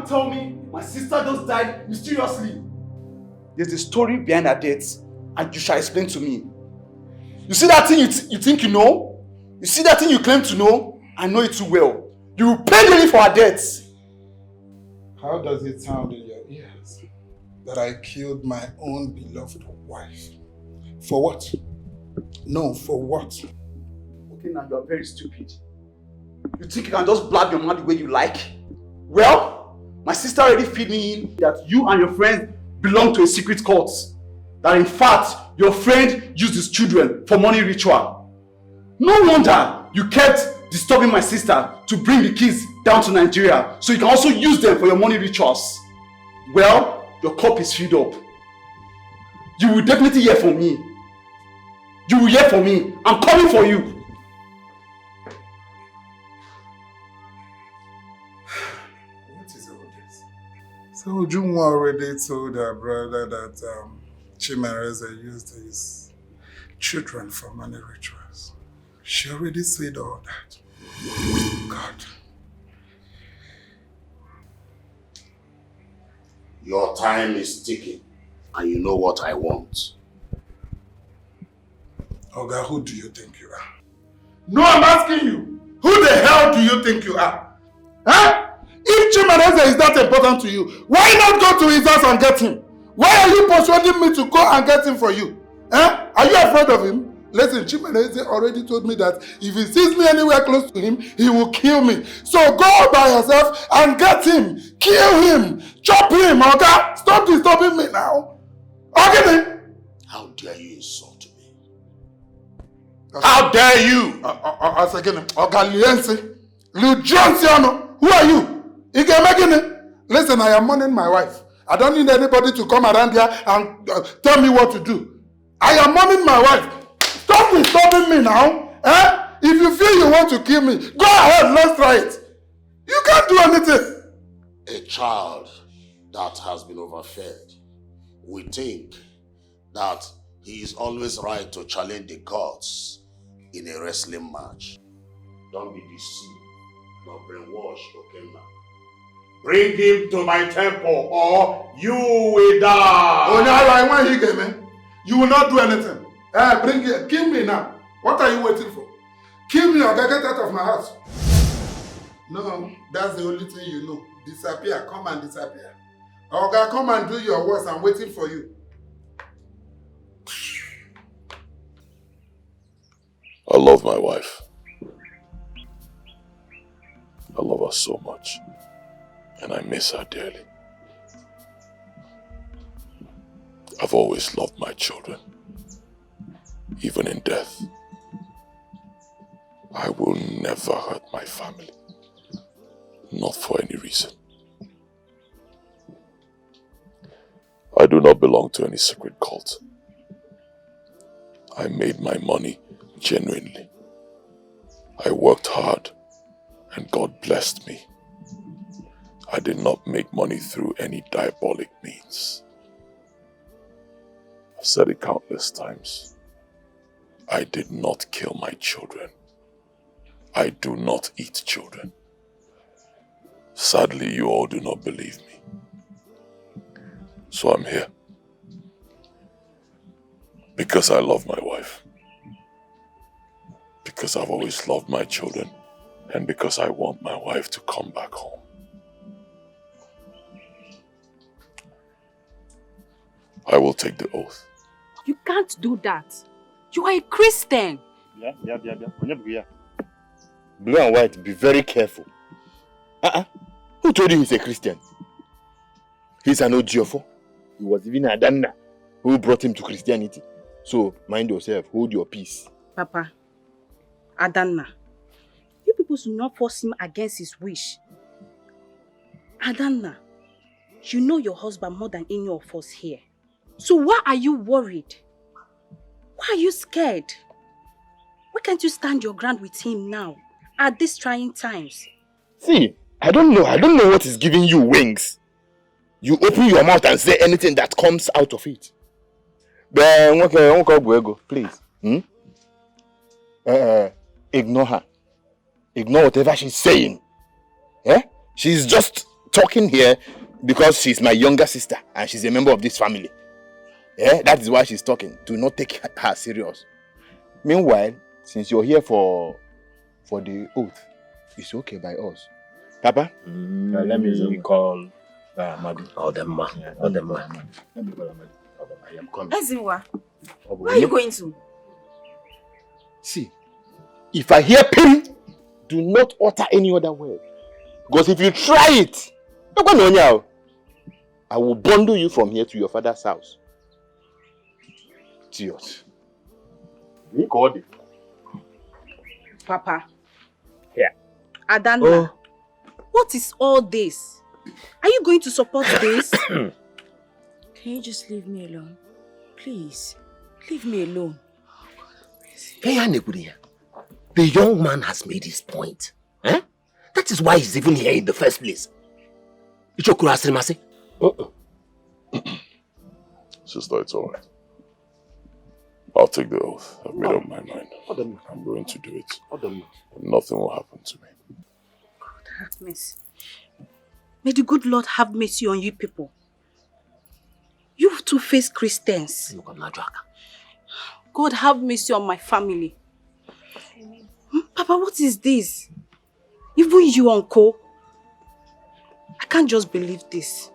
and tell me my sister just died mysteriously. There's a story behind her death, and you shall explain to me. You see that thing you think you know? You see that thing you claim to know? I know it too well. You will pay daily for her death. How does it sound in your ears that I killed my own beloved wife? For what? No, for what? Okay, now you are very stupid. You think you can just blab your mouth the way you like? Well, my sister already feed me in that you and your friend belong to a secret cult. That in fact, your friend used his children for money ritual. No wonder you kept disturbing my sister to bring the kids down to Nigeria so you can also use them for your money rituals. Well, your cup is filled up. You will definitely hear from me. You will hear from me. I'm coming for you. What is all this? So Ujunwa already told her brother that Chimereze used his children for money rituals. She already said all that. God. Your time is ticking, and you know what I want. Oga, who do you think you are? No, I'm asking you. Who the hell do you think you are? Huh? If Chimereze is that important to you, why not go to his house and get him? Why are you persuading me to go and get him for you? Huh? Are you afraid of him? Listen, Chimereze already told me that if he sees me anywhere close to him, he will kill me. So go by yourself and get him. Kill him. Chop him, okay? Stop disturbing me now. Okay? How dare you insult me? How dare you? Who are you? Listen, I am mourning my wife. I don't need anybody to come around here and tell me what to do. I am mourning my wife. Stop disturbing me now. Eh? If you feel you want to kill me, go ahead, let's try it. You can't do anything. A child that has been overfed, we think that he is always right to challenge the gods in a wrestling match. Don't be deceived, nor brainwashed, okay, man. Bring him to my temple or you will die. Oh, now I want you, man. You will not do anything. Bring it. Kill me now. What are you waiting for? Kill me or get out of my house. No, that's the only thing you know. Disappear. Come and disappear. Oga, come and do your worst. I'm waiting for you. I love my wife. I love her so much. And I miss her dearly. I've always loved my children. Even in death. I will never hurt my family. Not for any reason. I do not belong to any secret cult. I made my money genuinely. I worked hard and God blessed me. I did not make money through any diabolic means. I've said it countless times. I did not kill my children. I do not eat children. Sadly, you all do not believe me. So I'm here. Because I love my wife. Because I've always loved my children. And because I want my wife to come back home. I will take the oath. You can't do that. You are a Christian. Yeah. Blue and white, be very careful. Who told you he's a Christian? He's an Ojiofo. He was even a Danna who brought him to Christianity. So, mind yourself, hold your peace. Papa, Adanna, you people should not force him against his wish. Adanna, you know your husband more than any of us here. So why are you worried? Why are you scared? Why can't you stand your ground with him now, at these trying times? See, I don't know what is giving you wings. You open your mouth and say anything that comes out of it. Please. Ignore her. Ignore whatever she's saying. She's just talking here because she's my younger sister and she's a member of this family. Yeah, that is why she's talking. Do not take her serious. Meanwhile, since you're here for the oath, it's okay by us. Papa? Let me call Madu. All them man. Let me call Madu. I am coming. Ezinwa, where are you going to? See, if I hear pim, do not utter any other word. Because if you try it, I will bundle you from here to your father's house. Idiot. Papa. Yeah. Adana, what is all this? Are you going to support this? Can you just leave me alone? Please, leave me alone. The young man has made his point. Eh? That is why he's even here in the first place. Sister, it's alright. I'll take the oath. I've made up my mind. I'm going to do it. Nothing will happen to me. God have mercy. May the good Lord have mercy on you people. You two-faced Christians. God have mercy on my family. Papa, what is this? Even you, Uncle. I can't just believe this.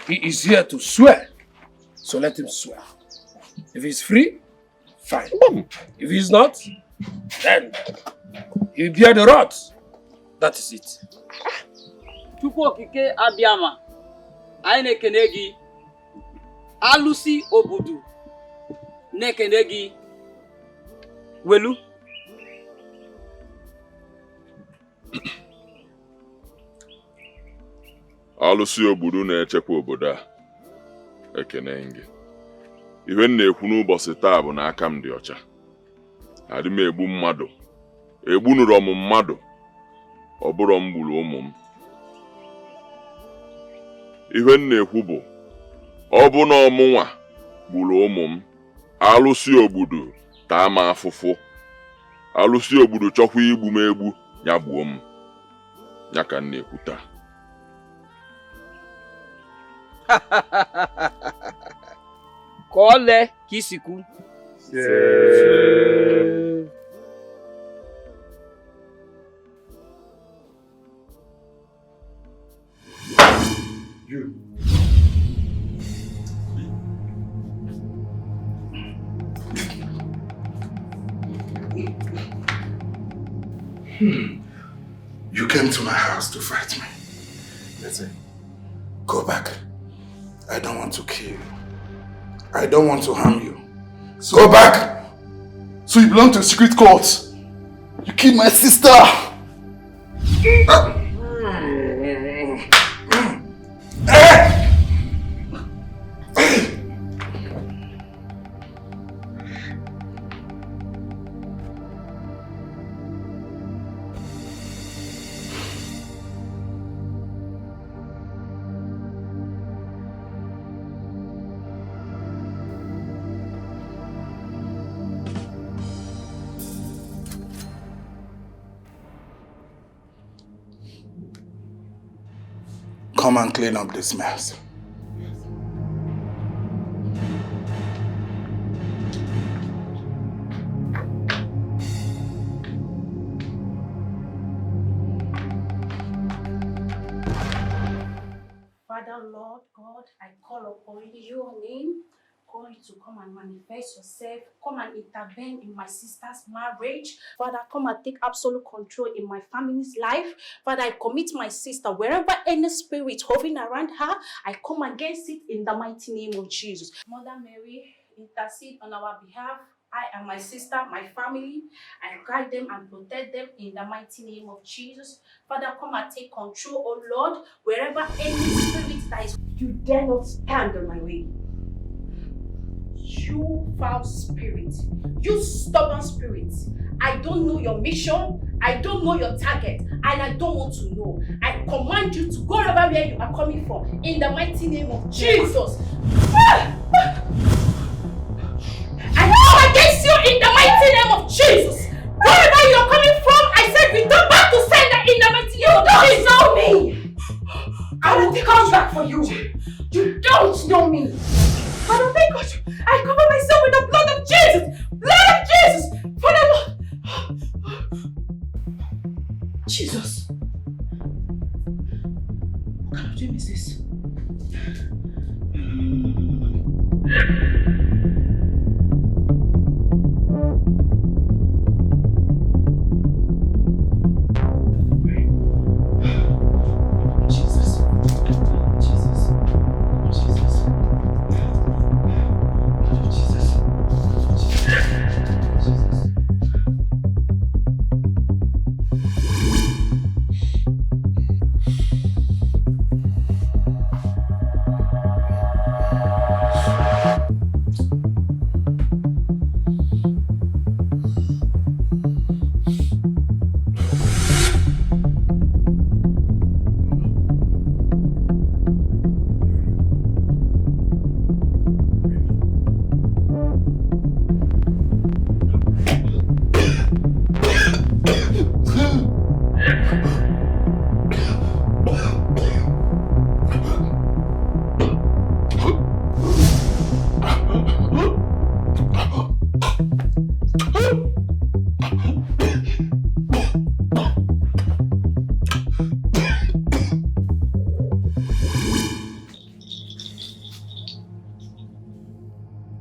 He is here to swear, so let him swear. If he's free, fine. If he's not, then he'll bear the rod. That is it. Tupu okike abịama, anyị na-ekene gị. Alụsị obodo na-ekene gị. Welu. Alụsị obodo na-echekwa obodo a. Ekene gị. Ihe m na-ekwu n'ụbọchị taa bụ na aka m dị ọcha. Adị m egbu mmadụ. Egbunụrụ m mmadụ. Ọ bụrụ m gburu ụmụ m. Ihe m na-ekwu bụ ọ bụ na ọmụnwa gburu ụmụ m. Alụsị obodo taa m afụfụ. Alụsị obodo chọkwa igbu m egbu ya gbuo m. Ya ka m na-ekwu taa. Ka ọ lee ka isi kwu. You came to my house to fight me. Listen, go back. I don't want to kill you. I don't want to harm you. So go back! So you belong to a secret cult? You killed my sister! Come and clean up this mess. Father, Lord God, I call upon your name. Call you to come and manifest yourself. Come and intervene in my sister's marriage. Father, come and take absolute control in my family's life. Father, I commit my sister wherever any spirit hovering around her, I come against it in the mighty name of Jesus. Mother Mary, intercede on our behalf. I and my sister, my family, I guide them and protect them in the mighty name of Jesus. Father, come and take control, oh Lord, wherever any spirit that is, you dare not stand on my way. You foul spirit, you stubborn spirit, I don't know your mission, I don't know your target, and I don't want to know. I command you to go over where you are coming from in the mighty name of Jesus. I come against you in the mighty name of Jesus. Wherever you are coming from, I said return back to sender in the mighty name of Jesus. You don't know me. for you. You don't know me. Father, thank God. I cover myself with the blood of Jesus. Blood of Jesus. Father, Jesus. What kind of dream is this?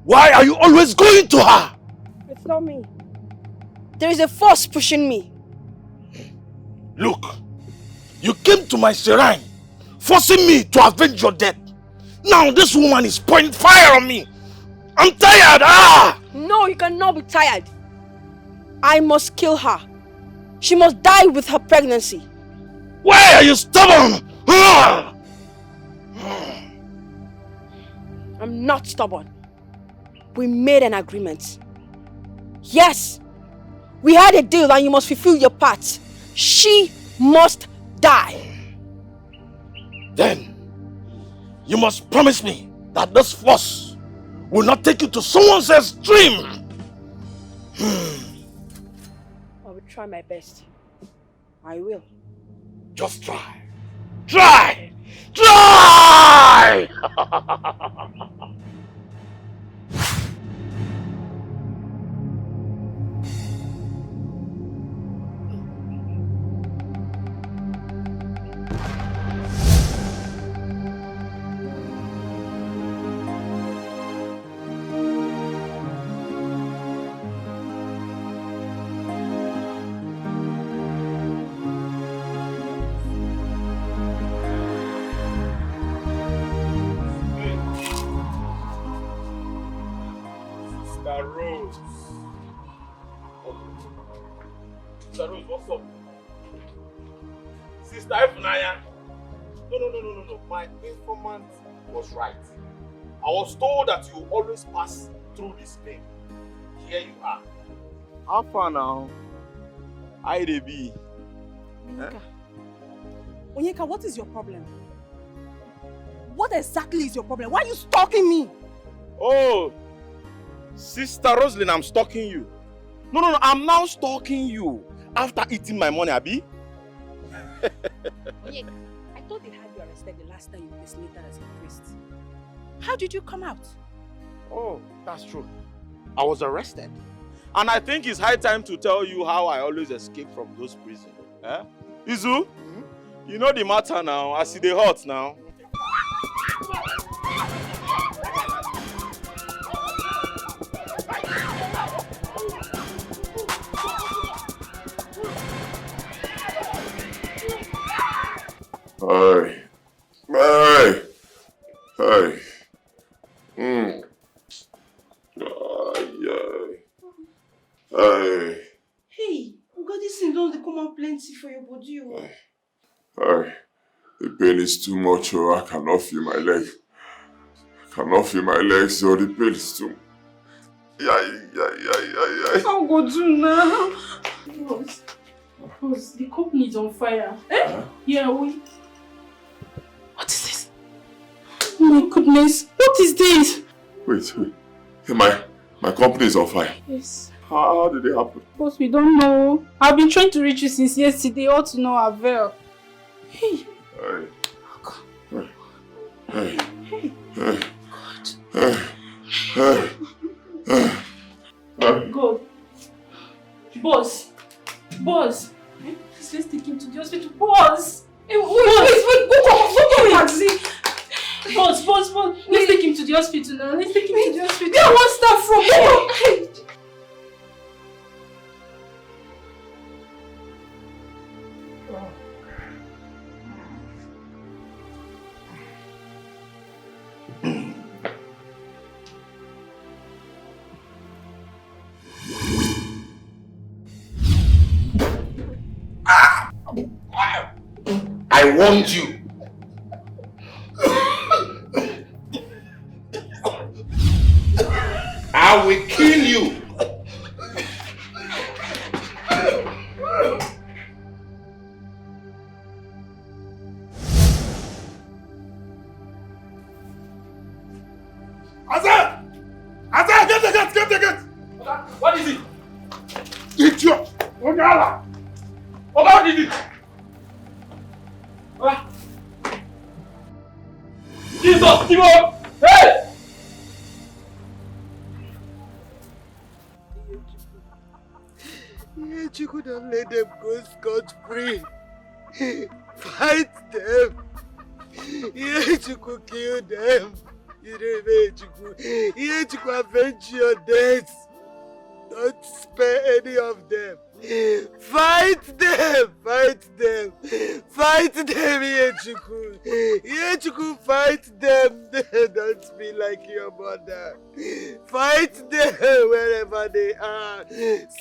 Why are you always going to her? It's not me. There is a force pushing me. Look, you came to my shrine, forcing me to avenge your death. Now this woman is pointing fire on me. I'm tired! No, you cannot be tired. I must kill her. She must die with her pregnancy. Why are you stubborn? I'm not stubborn. We made an agreement. Yes, we had a deal and you must fulfill your part. She must die. Then, you must promise me that this force will not take you to someone else's dream. I will try my best. I will. Just try. Try! Try! What's up? Sister Ifnaya. No. My informant was right. I was told that you always pass through this thing. Here you are. How far now? I be. Onyeka, what is your problem? What exactly is your problem? Why are you stalking me? Oh, Sister Roslyn, I'm stalking you. No, I'm now stalking you after eating my money, Abi. Onyeka, I thought they had you arrested the last time you impersonated as a priest. How did you come out? Oh, that's true. I was arrested. And I think it's high time to tell you how I always escape from those prisons. Eh? Izu, you know the matter now. I see the hot now. Hey, God, this thing don't come out plenty for your body. The pain is too much, oh, I cannot feel my leg. I cannot feel my legs, so the pain is too much. How go do now? Boss, the company is on fire. Eh? Yeah, we. What is this? Oh my goodness, what is this? Wait. Hey, my company is on fire. Yes. How did it happen? Boss, we don't know. I've been trying to reach you since yesterday, all to no avail. Hey. God. Boss. Please, let's take him to the hospital. Boss. Wait, go taxi. Boss. Let's take him to the hospital now. Let's take him to the hospital. Where what's that from? I warned you. I will kill you. Azar, get the gate. What is it? Idiot. Ogala. What is it? Jesus, Timo! Hey! You could have let them go scot-free. Fight them. You could kill them. You could avenge your death. Don't spare any of them. Fight them! Fight them! Fight them, Iyechuku! Iyechuku, fight them! Don't be like your mother. Fight them wherever they are.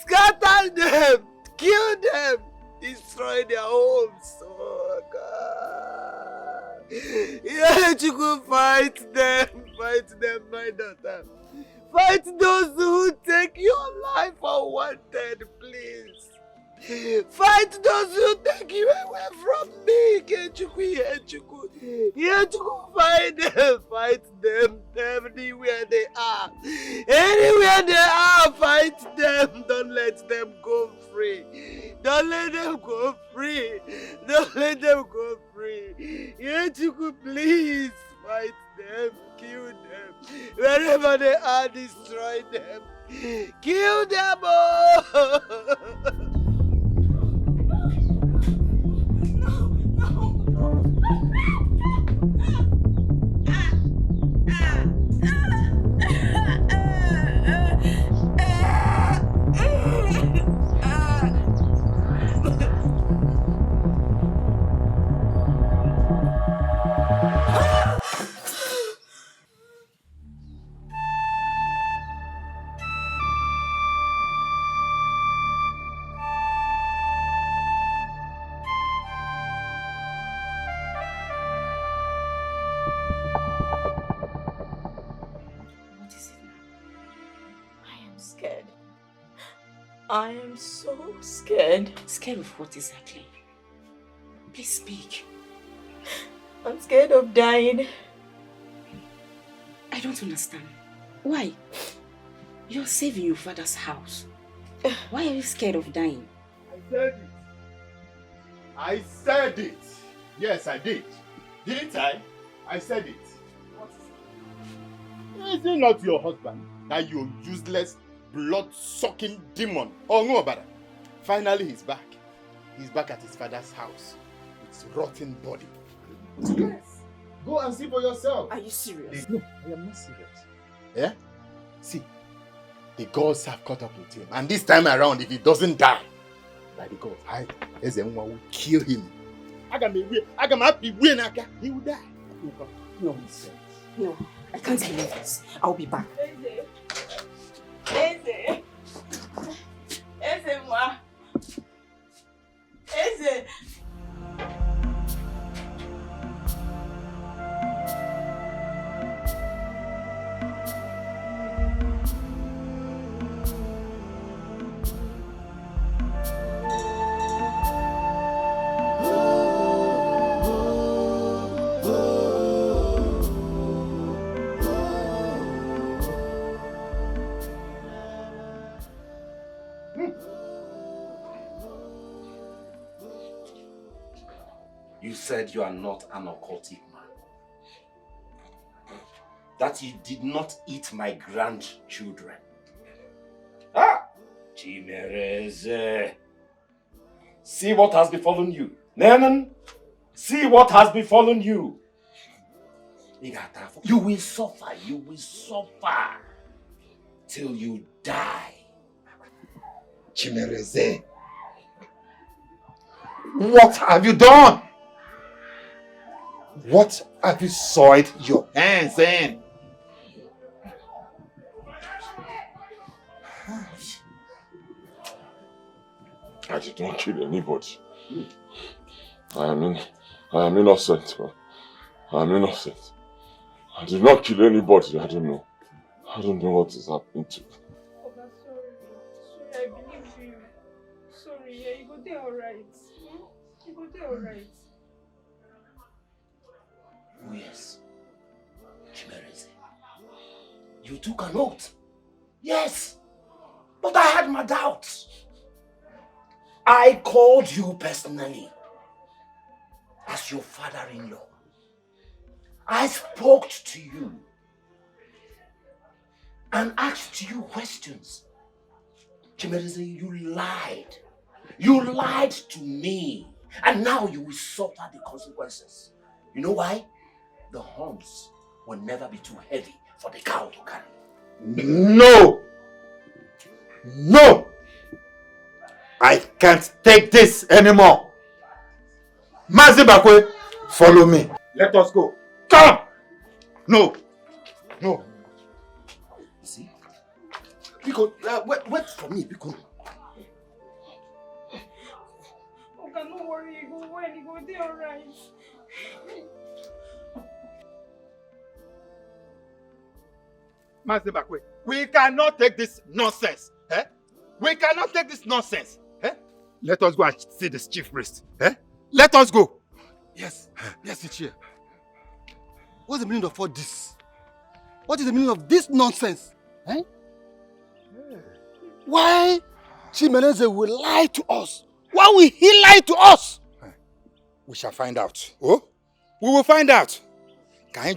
Scatter them! Kill them! Destroy their homes! Oh God! Iyechuku, fight them! Fight them, my daughter! Fight those who take your life unwanted, please. Fight those who take you away from me. Yechuku, fight them. Fight them everywhere they are. Anywhere they are, fight them. Don't let them go free. Don't let them go free. Don't let them go free. Yechuku, please fight them. Kill them. Wherever they are, destroy them. Kill them all. I am so scared. Scared of what exactly? Please speak. I'm scared of dying. I don't understand. Why? You're saving your father's house. Why are you scared of dying? I said it. Yes, I did. Didn't I? I said it. Is it not your husband? That you useless, blood-sucking demon. Oh no, Obara. Finally, he's back. He's back at his father's house. With his rotten body. Yes. Go and see for yourself. Are you serious? No, I am not serious. Yeah? See, the gods have caught up with him. And this time around, if he doesn't die, by the gods, Ezenwa will kill him. He will die. Nonsense. No, I can't believe this. I'll be back. Eze, ma. Eze. You said you are not an occultic man. that you did not eat my grandchildren. Ah! Chimereze. See what has befallen you. Nenan, see what has befallen you. You will suffer, till you die. Chimereze, what have you done? What have you soiled your hands in? I did not kill anybody. I am innocent. I am innocent. I did not kill anybody. I don't know. I don't know what is happening to me. Oga, sorry. Sorry, I believe you. Sorry, yeah, you go there alright. You go there alright. Oh yes. Chimereze. You took an oath. Yes. But I had my doubts. I called you personally as your father-in-law. I spoke to you and asked you questions. Chimereze, you lied. You lied to me. And now you will suffer the consequences. You know why? The horns will never be too heavy for the cow to carry. No! No! I can't take this anymore. Mazibakwe, follow me. Let us go. Come! No. No. See? Because, wait for me, because... Oga, no worry, you go well, you go there alright. Mazibakwe, we cannot take this nonsense. Eh? We cannot take this nonsense. Eh? Let us go and see this chief priest. Eh? Let us go. Yes, Ichie. What's the meaning of all this? What is the meaning of this nonsense? Eh? Why Chimereze will lie to us? Why will he lie to us? We shall find out. Oh? We will find out. We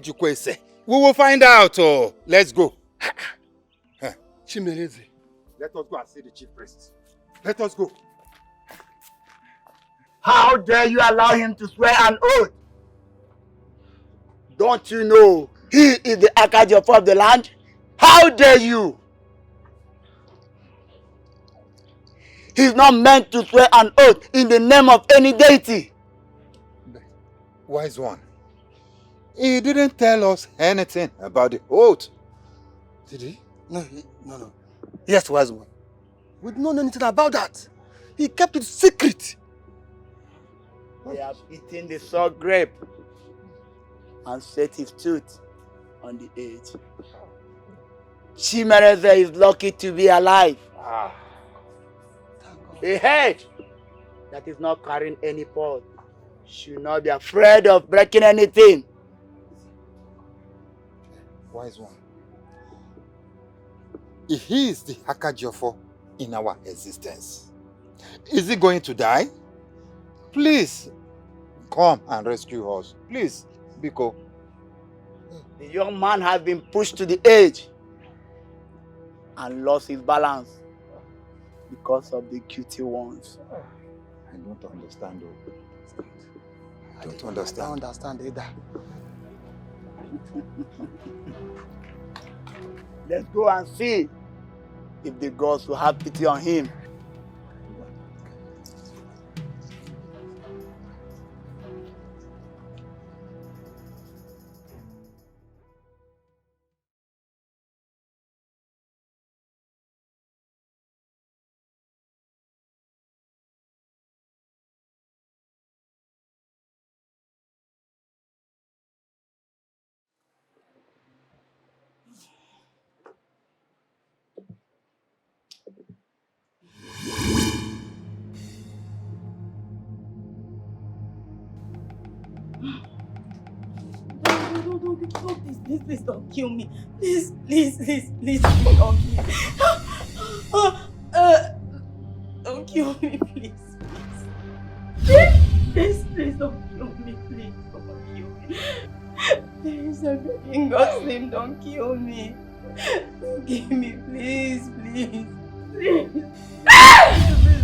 will find out. Oh, let's go. Chimereze. Let us go and see the chief priest. Let us go. How dare you allow him to swear an oath? Don't you know he is the Accusations of the land? How dare you? He's not meant to swear an oath in the name of any deity. Wise one. He didn't tell us anything about the oath. Did he? No. Yes, wise one. We don't know anything about that. He kept it secret. They have eaten the sour grape and set his tooth on the edge. Chimereze is lucky to be alive. A head that is not carrying any pot should not be afraid of breaking anything. Wise one. If he is the Accusations in our existence, is he going to die? Please, come and rescue us. Please, Biko. The young man has been pushed to the edge and lost his balance because of the guilty ones. I don't understand. I don't understand. I don't understand either. Let's go and see if the gods will have pity on him. Please don't kill me. Please don't kill me. Don't kill me, please. Please don't kill me, please don't kill me. There is a I'm begging God's name, don't kill me. Don't kill me, please, please. Please.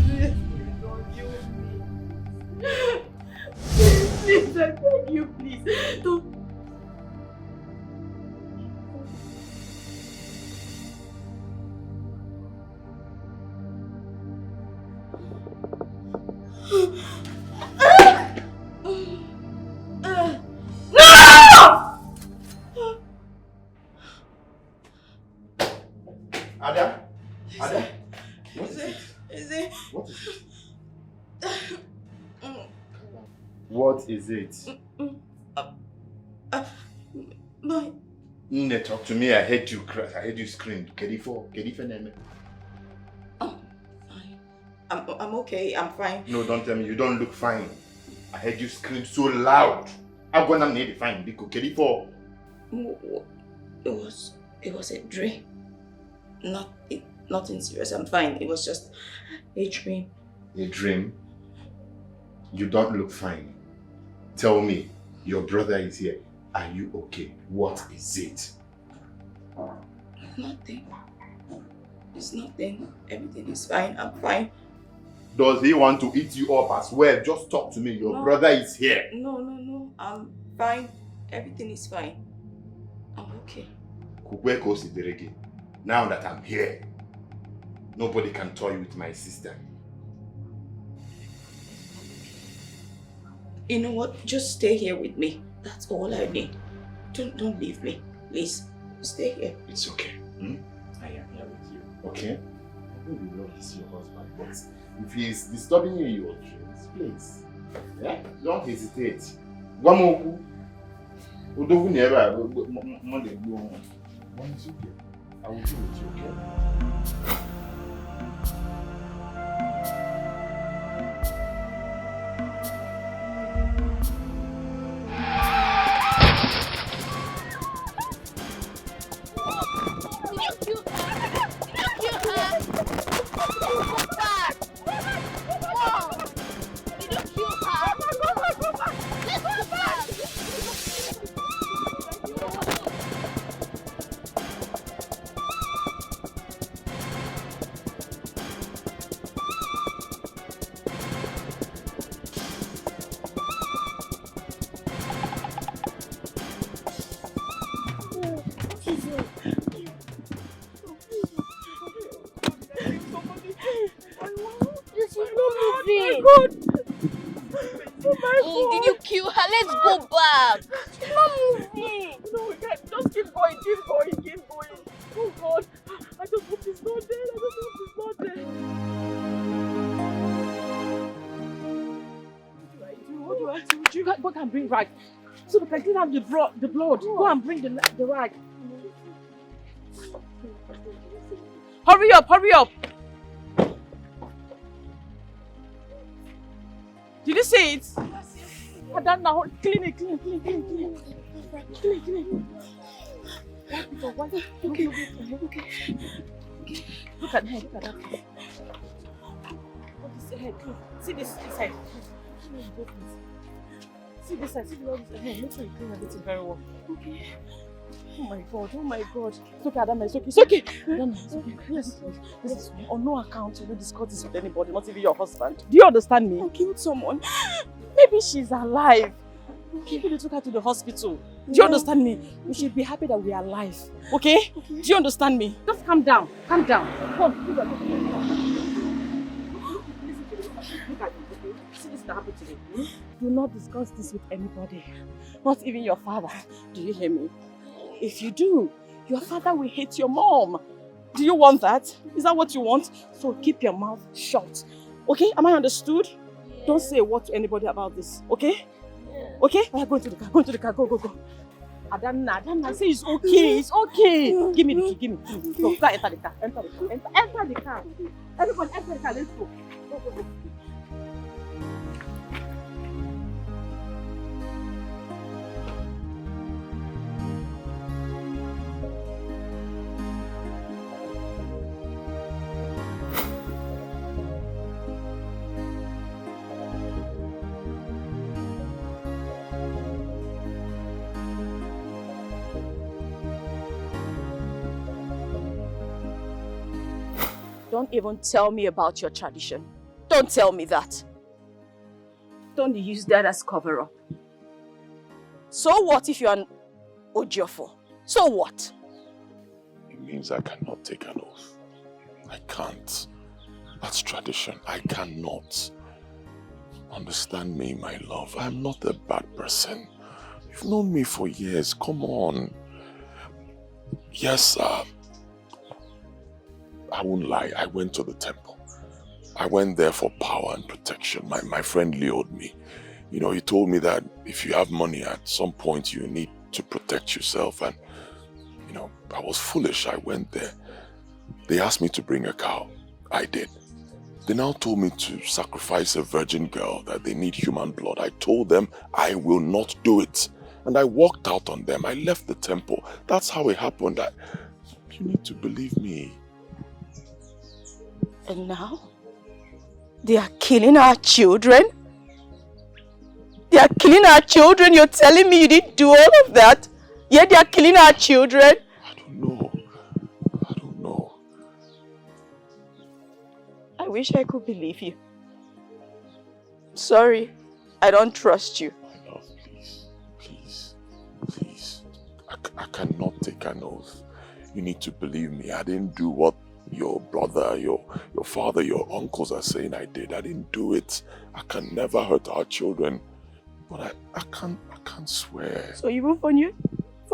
Please, don't kill me. Please, I beg you, please. Don't. Ada? Ada? What is it? Is it? What is it? What is it? My... Nne, talk to me. I heard you cry. I heard you scream. Kedife neme. I'm okay. I'm fine. No, don't tell me. You don't look fine. I heard you scream so loud. I'm gonna need it fine. Because Kedifo. It was a dream. Nothing serious. I'm fine. It was just a dream. A dream? You don't look fine. Tell me, your brother is here. Are you okay? What is it? Nothing. It's nothing. Everything is fine. I'm fine. Does he want to eat you up as well? Just talk to me. Your brother is here. No. I'm fine. Everything is fine. I'm okay. Now that I'm here, nobody can toy with my sister. You know what? Just stay here with me. That's all I need. Don't leave me. Please. Stay here. It's okay. I am here with you. Okay? I know you know he's your husband, but if he's disturbing you in your dreams, please. Yeah? Don't hesitate. Wamoku. Udogu never. Monday. When it's okay. I will do with you, okay? Did you kill her? Let's go back. She's not moving. No, we can't. Just keep going. Oh God, I just hope she's not dead. What do I do? You go and bring rag so we can clean out the blood. Go and bring the rag. Hurry up. Did you see it? Yes. Now, clean it. Okay. Look at her. What is her head? See this head. See this side. See the other side. Make sure you clean everything very well. Okay. Oh my God. It's okay, Adama. It's okay. Adama, it's okay. Yes. This is on no account. You don't discuss this with anybody, not even your husband. Do you understand me? I killed someone. Maybe she's alive. Maybe they took her to the hospital. Do you understand me? We should be happy that we are alive. Okay? Do you understand me? Just calm down. Come on. Look at me. See this that happened today. Do not discuss this with anybody. Not even your father. Do you hear me? If you do, your father will hate your mom. Do you want that? Is that what you want? So keep your mouth shut. Okay? Am I understood? Yeah. Don't say a word to anybody about this. Okay? Yeah. Okay? Go into the car. Go. Adana, say it's okay. Give me the key. Go, enter the car. Enter the car. Everybody, enter the car. Let's go. Go. Don't even tell me about your tradition. Don't tell me that. Don't use that as cover-up. So what if you're an Ojiofo? So what? It means I cannot take an oath. I can't. That's tradition. I cannot. Understand me, my love. I'm not a bad person. You've known me for years. Come on. Yes, I won't lie. I went to the temple. I went there for power and protection. My friend lured me. You know, he told me that if you have money at some point, you need to protect yourself. And, you know, I was foolish. I went there. They asked me to bring a cow. I did. They now told me to sacrifice a virgin girl, that they need human blood. I told them I will not do it. And I walked out on them. I left the temple. That's how it happened. You need to believe me. And now? They are killing our children? They are killing our children? You're telling me you didn't do all of that? Yet they are killing our children? I don't know. I wish I could believe you. Sorry, I don't trust you. My love, please. I cannot take an oath. You need to believe me. I didn't do what your brother, your father, your uncles are saying I did. I didn't do it. I can never hurt our children. But I can't swear. So even for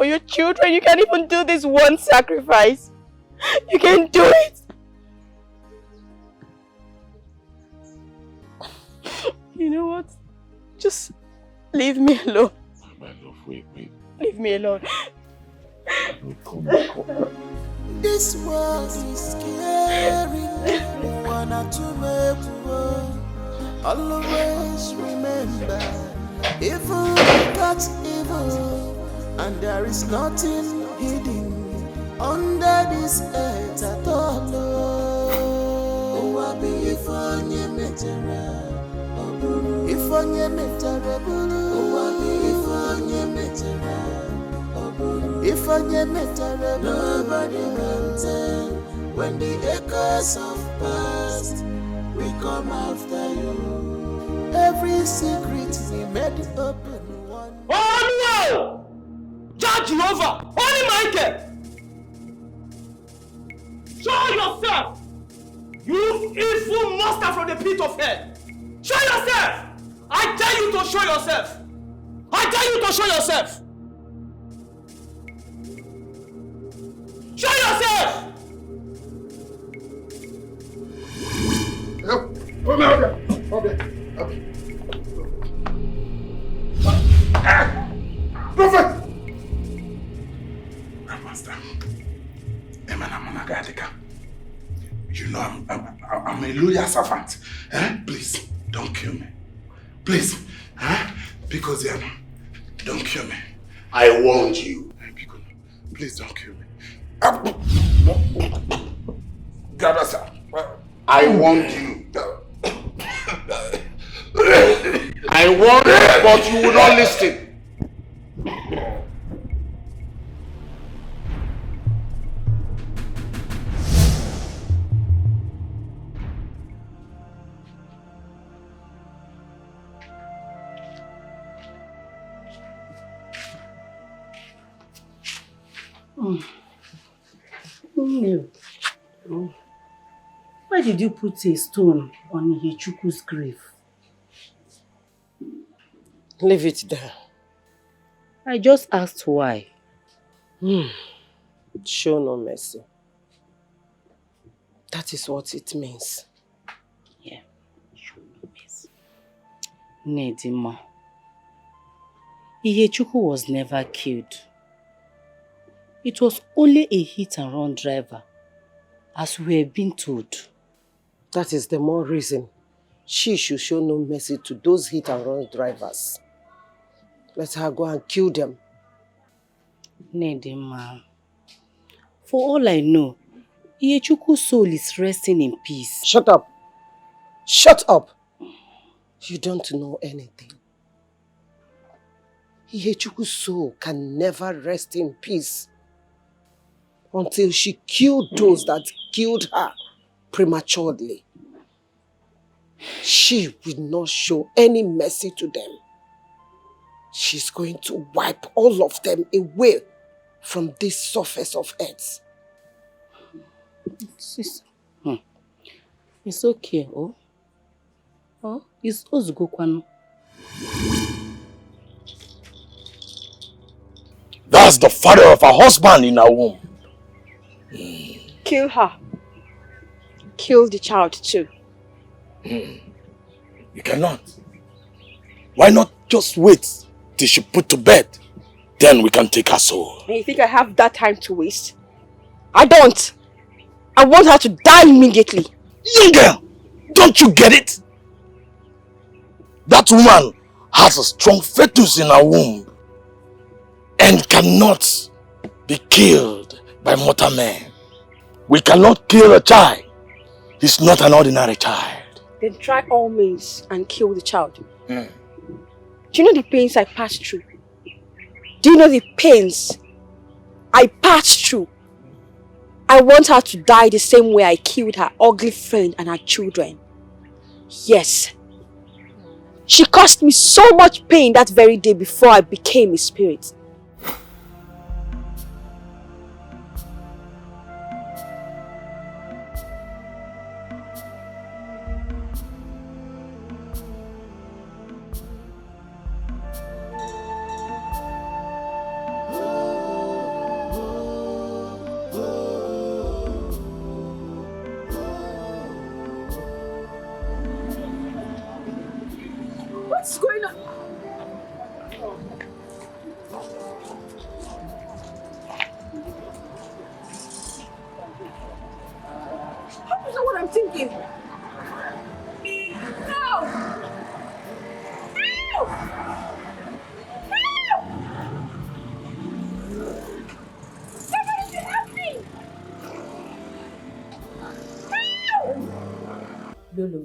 your children, you can't even do this one sacrifice. You can't do it. You know what? Just leave me alone. My love, wait. Leave me alone. Come. This world is scary. One or two people. Always remember, evil becomes evil, and there is nothing hidden under this earth at all. Oh, if onye metara, if onye metara, if onye metara, nobody can tell. When the echoes of past we come after you. Every secret we made open one. Oh no! Judge Jehovah! Holy Michael! Show yourself! You evil monster from the pit of hell! Show yourself! I dare you to show yourself! I dare you to show yourself! Show yourself! Okay. Prophet! Master, you know I'm a loyal servant. Please, don't kill me. Please, because don't kill me. I warned you. Please don't kill me. I warned you. I warned you, but you will not listen. Why did you put a stone on Ihechukwu's grave? Leave it there. I just asked why. Show no mercy. That is what it means. Yeah, show no mercy. Nedima, Ihechukwu was never killed. It was only a hit-and-run driver, as we have been told. That is the more reason she should show no mercy to those hit-and-run drivers. Let her go and kill them. Nedima, for all I know, Ihechukwu's soul is resting in peace. Shut up! Shut up! You don't know anything. Ihechukwu's soul can never rest in peace until she killed those that killed her prematurely, she will not show any mercy to them. She's going to wipe all of them away from this surface of earth. It's okay, oh? Oh, it's Ozugokwanu. That's the father of her husband in her womb. Kill her. Kill the child too. You cannot. Why not just wait till she put to bed? Then we can take her soul. And you think I have that time to waste? I don't. I want her to die immediately. Young girl, don't you get it? That woman has a strong fetus in her womb and cannot be killed by mortal men. We cannot kill a child. He's not an ordinary child. Then try all means and kill the child. Do you know the pains I passed through? Do you know the pains I passed through? I want her to die the same way I killed her ugly friend and her children. Yes. She caused me so much pain that very day before I became a spirit. What's going on? How is that what I'm thinking? No! No! No! Somebody help me! No! Lulu,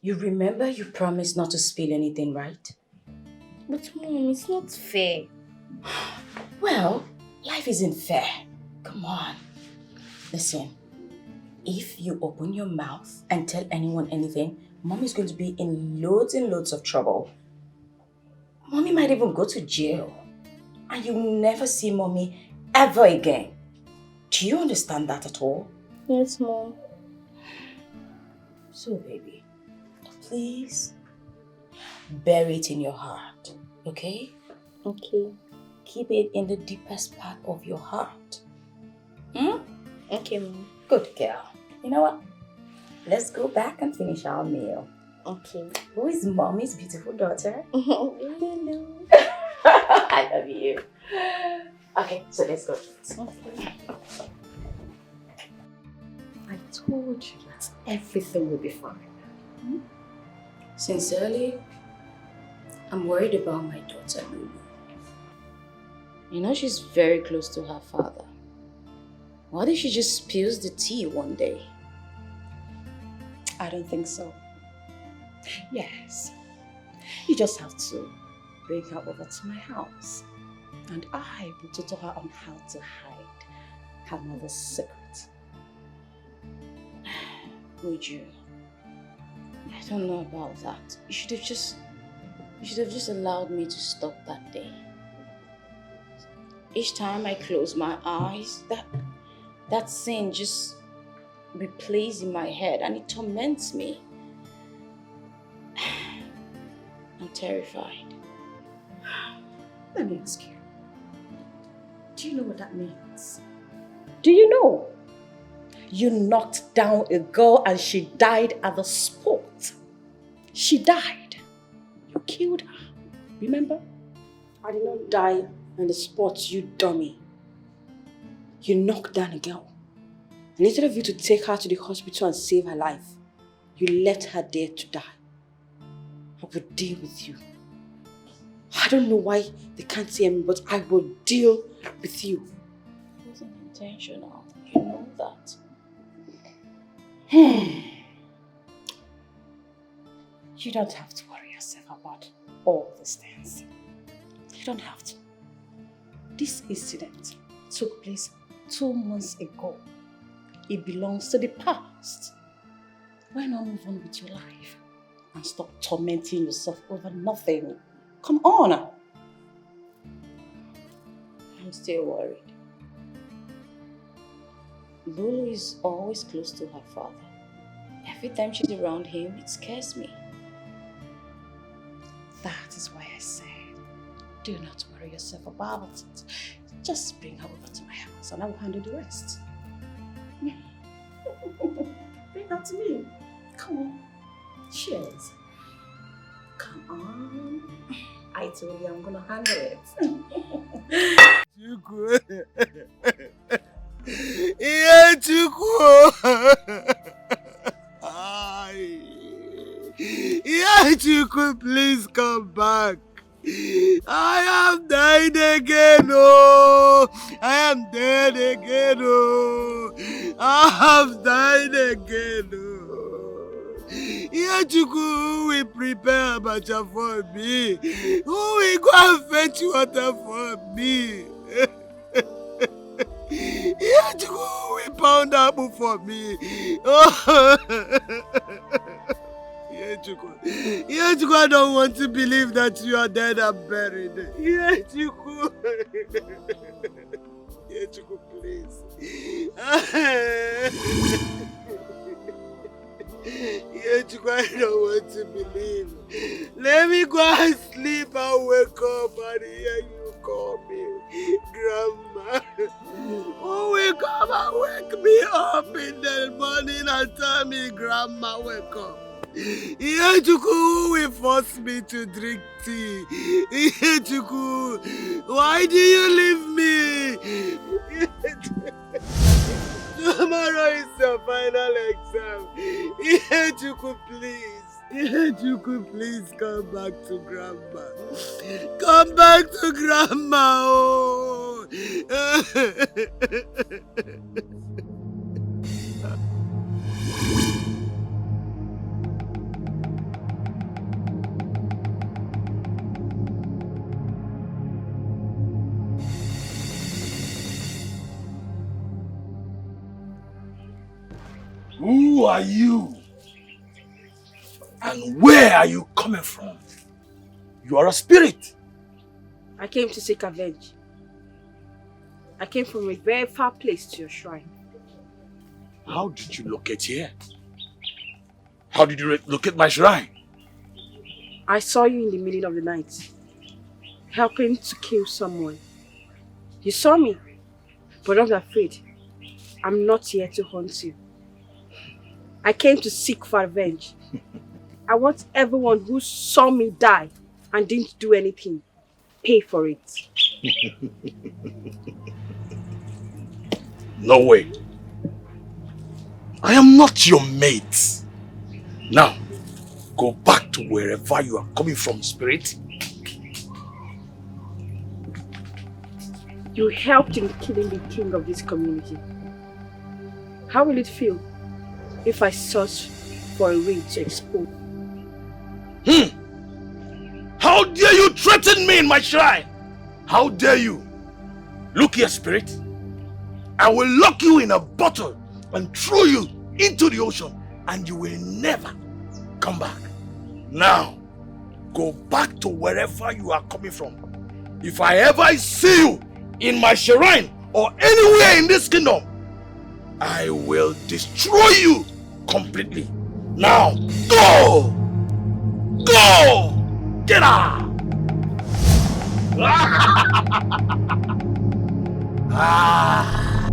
you remember you promised not to spill anything, right? But Mom, it's not fair. Well, life isn't fair. Come on. Listen, if you open your mouth and tell anyone anything, Mommy's going to be in loads and loads of trouble. Mommy might even go to jail. And you'll never see Mommy ever again. Do you understand that at all? Yes, Mom. So, baby, please bury it in your heart, okay? Okay. Keep it in the deepest part of your heart. Okay, Mom. Good girl. You know what? Let's go back and finish our meal. Okay. Who is Mommy's beautiful daughter? Lulu. I love you. Okay, so let's go. Okay. I told you that everything will be fine. Sincerely, I'm worried about my daughter, Lulu. You know she's very close to her father. What if she just spills the tea one day? I don't think so. Yes. You just have to bring her over to my house. And I will tutor her on how to hide her mother's secret. Would you? I don't know about that. You should have just allowed me to stop that day. Each time I close my eyes, that scene just replays in my head and it torments me. I'm terrified. Let me ask you. Do you know what that means? Do you know? You knocked down a girl and she died at the spot. She died. You killed her. Remember? I did not die on the spot, you dummy. You knocked down a girl. And instead of you to take her to the hospital and save her life, you left her there to die. I will deal with you. I don't know why they can't see me, but I will deal with you. It wasn't intentional. You know that. You don't have to worry yourself about all these things. You don't have to. This incident took place 2 months ago. It belongs to the past. Why not move on with your life and stop tormenting yourself over nothing? Come on. I'm still worried. Lulu is always close to her father. Every time she's around him, it scares me. That is why I said, do not worry yourself about it. Just bring her over to my house and I will handle the rest. Bring her to me. Come on. Cheers. Come on. I told you I'm gonna handle it. Yeah, Chuku. Yeah, Chuku, please come back. I am dying again, oh. I am dead again, oh. I am dying again, oh. Yeah, Chuku, we prepare abacha for me. Who will go and fetch water for me? Yeah, Chuku, we pound apple for me. Oh. Yeah, Chuku, I don't want to believe that you are dead and buried. Yeah, Chuku. Yeah, Chuku, please. Yeah, Chuku, I don't want to believe. Let me go and sleep and wake up and hear you call me Grandma. Who will come and wake me up in the morning and tell me, Grandma, wake up? Ihechuku will force me to drink tea. Ihechuku, why do you leave me? Tomorrow is your final exam. Ihechuku, please. Ihechuku, please come back to Grandma. Come back to Grandma. Oh. Who are you? And where are you coming from? You are a spirit. I came to seek revenge. I came from a very far place to your shrine. How did you locate here? How did you locate my shrine? I saw you in the middle of the night, helping to kill someone. You saw me, but don't be afraid. I'm not here to hunt you. I came to seek for revenge. I want everyone who saw me die and didn't do anything, pay for it. No way. I am not your mate. Now, go back to wherever you are coming from, spirit. You helped in killing the king of this community. How will it feel if I search for a way to expose? How dare you threaten me in my shrine? How dare you? Look here, spirit. I will lock you in a bottle and throw you into the ocean and you will never come back. Now, go back to wherever you are coming from. If I ever see you in my shrine or anywhere in this kingdom, I will destroy you completely. Now, go! Go! Get out! Ah!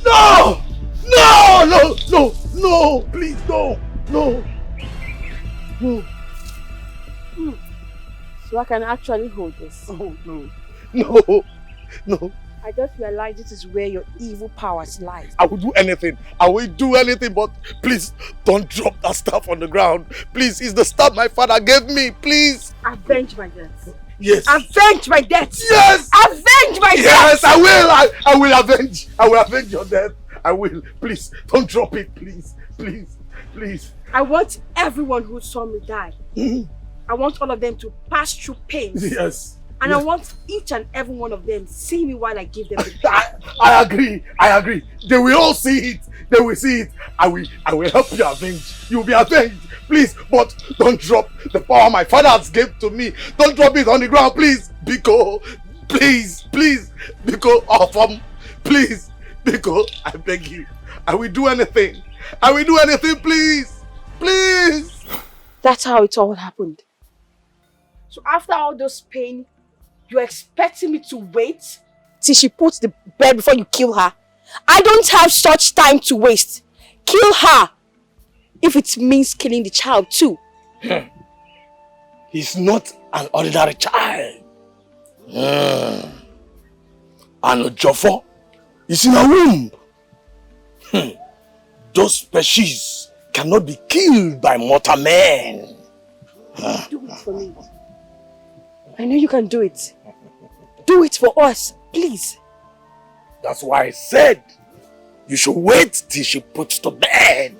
No! No! No! No! No! Please, no! No! No! So I can actually hold this. Oh, no. No! No! I just realized this is where your evil powers lie. I will do anything. I will do anything, but please don't drop that staff on the ground. Please, it's the staff my father gave me. Please. Avenge my death. Yes. Avenge my death. Yes. Avenge my death. Yes, I will. I will avenge. I will avenge your death. I will. Please, don't drop it. Please. Please. Please. I want everyone who saw me die. I want all of them to pass through pains. Yes. And yes. I want each and every one of them see me while I give them the pain. I agree. I agree. They will all see it. They will see it. I will help you avenge. You will be avenged. Please, but don't drop the power my father has given to me. Don't drop it on the ground, please. Biko, please, please. Biko, please. Biko, I beg you. I will do anything. I will do anything, please. Please. That's how it all happened. So after all those pain, you're expecting me to wait till she puts the bed before you kill her? I don't have such time to waste. Kill her. If it means killing the child too. He's not an ordinary child. And Jofo is in a womb. Those species cannot be killed by mortal men. Do it for me. I know you can do it. Do it for us, please. That's why I said you should wait till she puts to bed.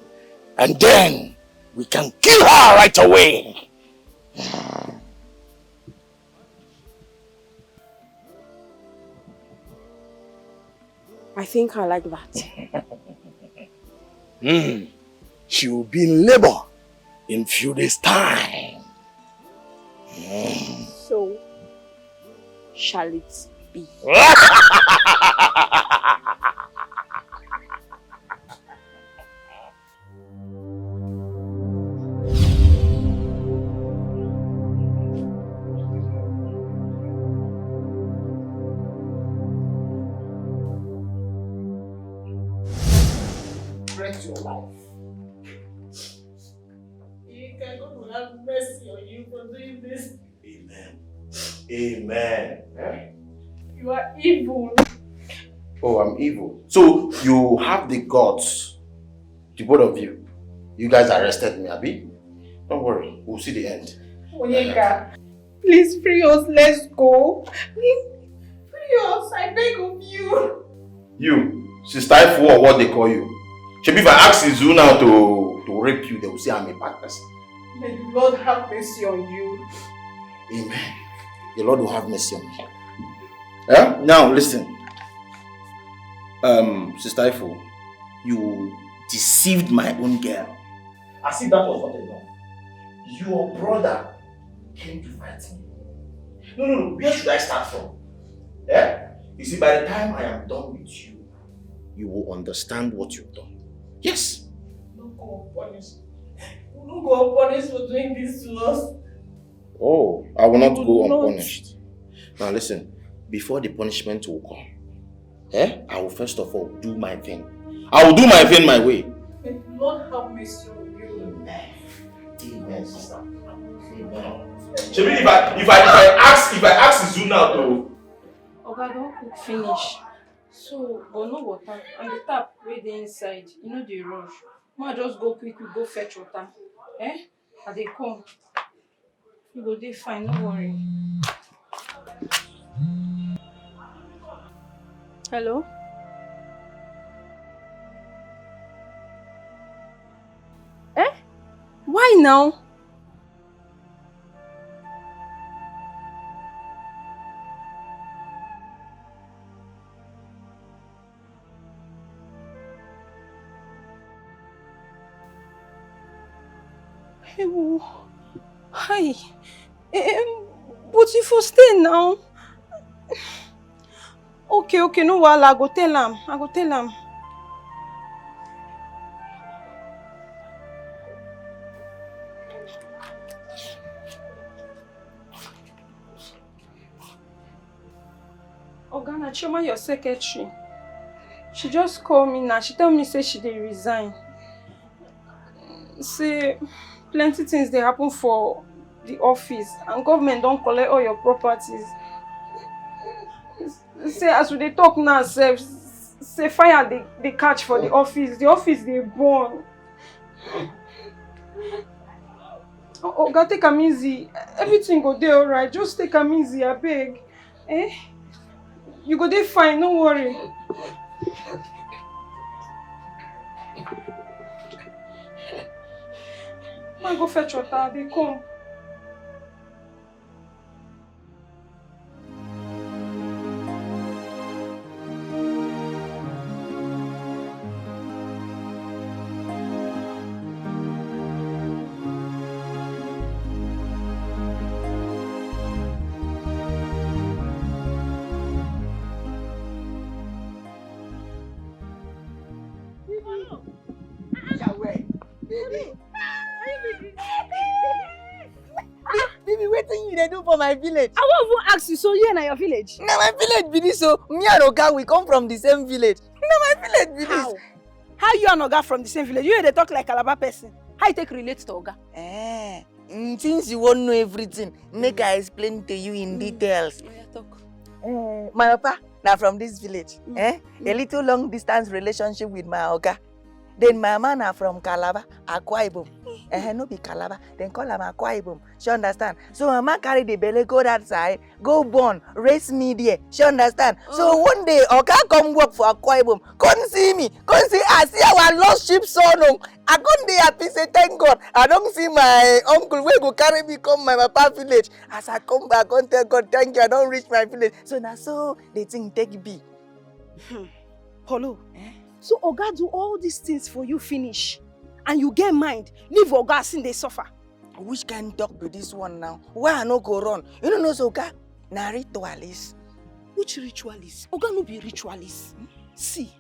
And then we can kill her right away. I think I like that. She will be in labor in few days' time. So, shall it be? Your life. God will have mercy on you for doing this. Amen. Amen. You are evil. Oh, I'm evil. So you have the gods, the both of you. You guys arrested me, Abi? Don't worry, we'll see the end. Onyeka, please free us. Let's go. Free us. I beg of you. You, Sister Ifu, or what they call you. Maybe if I ask Izu now to rape you, they will say I'm a bad person. May the Lord have mercy on you. Amen. The Lord will have mercy on me. Yeah? Now listen. Sister Ifu, you deceived my own girl. As if that was not enough. Your brother came to fight me. No. Where should I start from? Yeah? You see, by the time I am done with you, you will understand what you've done. Yes. Don't go unpunished. Don't go unpunished for doing this to us. Oh, I will not go unpunished. Now listen, before the punishment will come, I will first of all do my thing. I will do my thing my way. May the Lord have mercy on you. Amen, sister. Amen. Shebi, if I ask Izu now to. Oga, don't cook finish. So, but no water. And the tap right there inside, you know the rush. Ma just go quick, go fetch water. And they come. You go dey fine, no worry. Hello? Why now? Hi. But if you stay now. Okay, no wahala. I go tell am. Oga, na Chioma, your secretary. She just called me now. She tell me say she dey resign. Say plenty things dey happen for the office and government don collect all your properties. Say as we dey talk now sef, say fire dey catch for the office dey burn. Oga, take am easy. Everything go dey alright. Just take am easy, abeg. You go dey fine, no worry. I go fetch water, they come. Baby, what thing you dey do for my village? I won't even ask you, so you and your village? Na my village be this, so me and Oga we come from the same village. Na my village be this. How you and Oga from the same village? You dey talk like Calabar person. How you take relate to Oga? Since you won't know everything, make I explain to you in details. My papa na from this village. A little long distance relationship with my Oga. Then my mama na from Calabar, Akwa Ibom. No be Calabar, then call am Akwa Ibom. She understand? So mama carry the belly, go that side, go born, raise me there. She understand? So one day, Oga come work for Akwa Ibom. Come see me, come see, I see our lost sheep son. I come there happy, say thank God. I don't see my uncle wey go carry me come my papa village. As I come back, I tell God thank you, I don't reach my village. So now so the thing take be. Polo, so Oga do all these things for you finish, and you get mind, leave Oga sin they suffer. Which kind talk be this one now? Why I no go run? You don't know so Oga na ritualist. Which ritualist? Oga no be ritualist. See,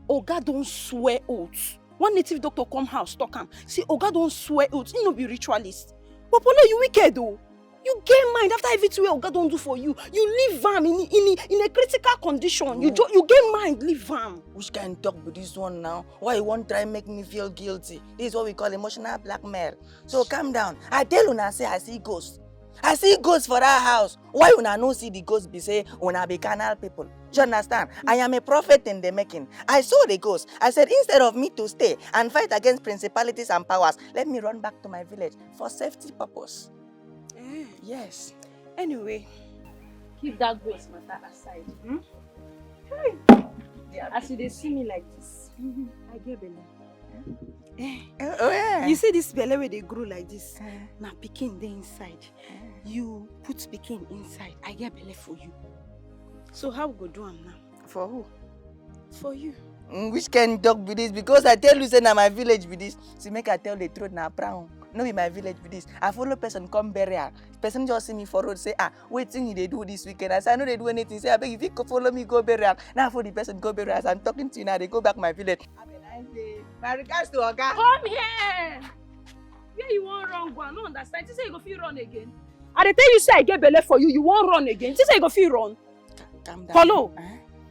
Oga don't swear oaths. One native doctor come house talk am. See, Oga don't swear oaths. He no be ritualist. But Polo, you wicked though. You get mind after everything Oga don't do for you. You leave am in a critical condition. You get mind, leave am. Which kind talk be this one now? Why you want try make me feel guilty? This is what we call emotional blackmail. So calm down. I tell una say I see ghosts. I see ghosts for that house. Why una no see the ghosts be say una be carnal people? Do you understand? I am a prophet in the making. I saw the ghost. I said instead of me to stay and fight against principalities and powers, let me run back to my village for safety purpose. Yes. Anyway, keep that ghost matter aside. As you see me like this, I get belly. Oh yeah. You see this belly where they grow like this? Now pikin they inside. You put pikin inside. I get belly for you. So how we go do am now? For who? For you. Which kind dog be this? Because I tell you say na my village be this. See make I tell the truth na brown. No be my village be this. I follow person come burial. Person just see me for road say waiting you they do this weekend. I say I know they do anything. Say I beg if you follow me go burial. Now for the person go burial as I'm talking to you now they go back my village. Have a nice day. My regards to Oga. Come here. Where you want run go? I no understand. You say you go feel run again. I dey tell you say I get belly for you. You won't run again. You say you go feel run. Calm down. Follow.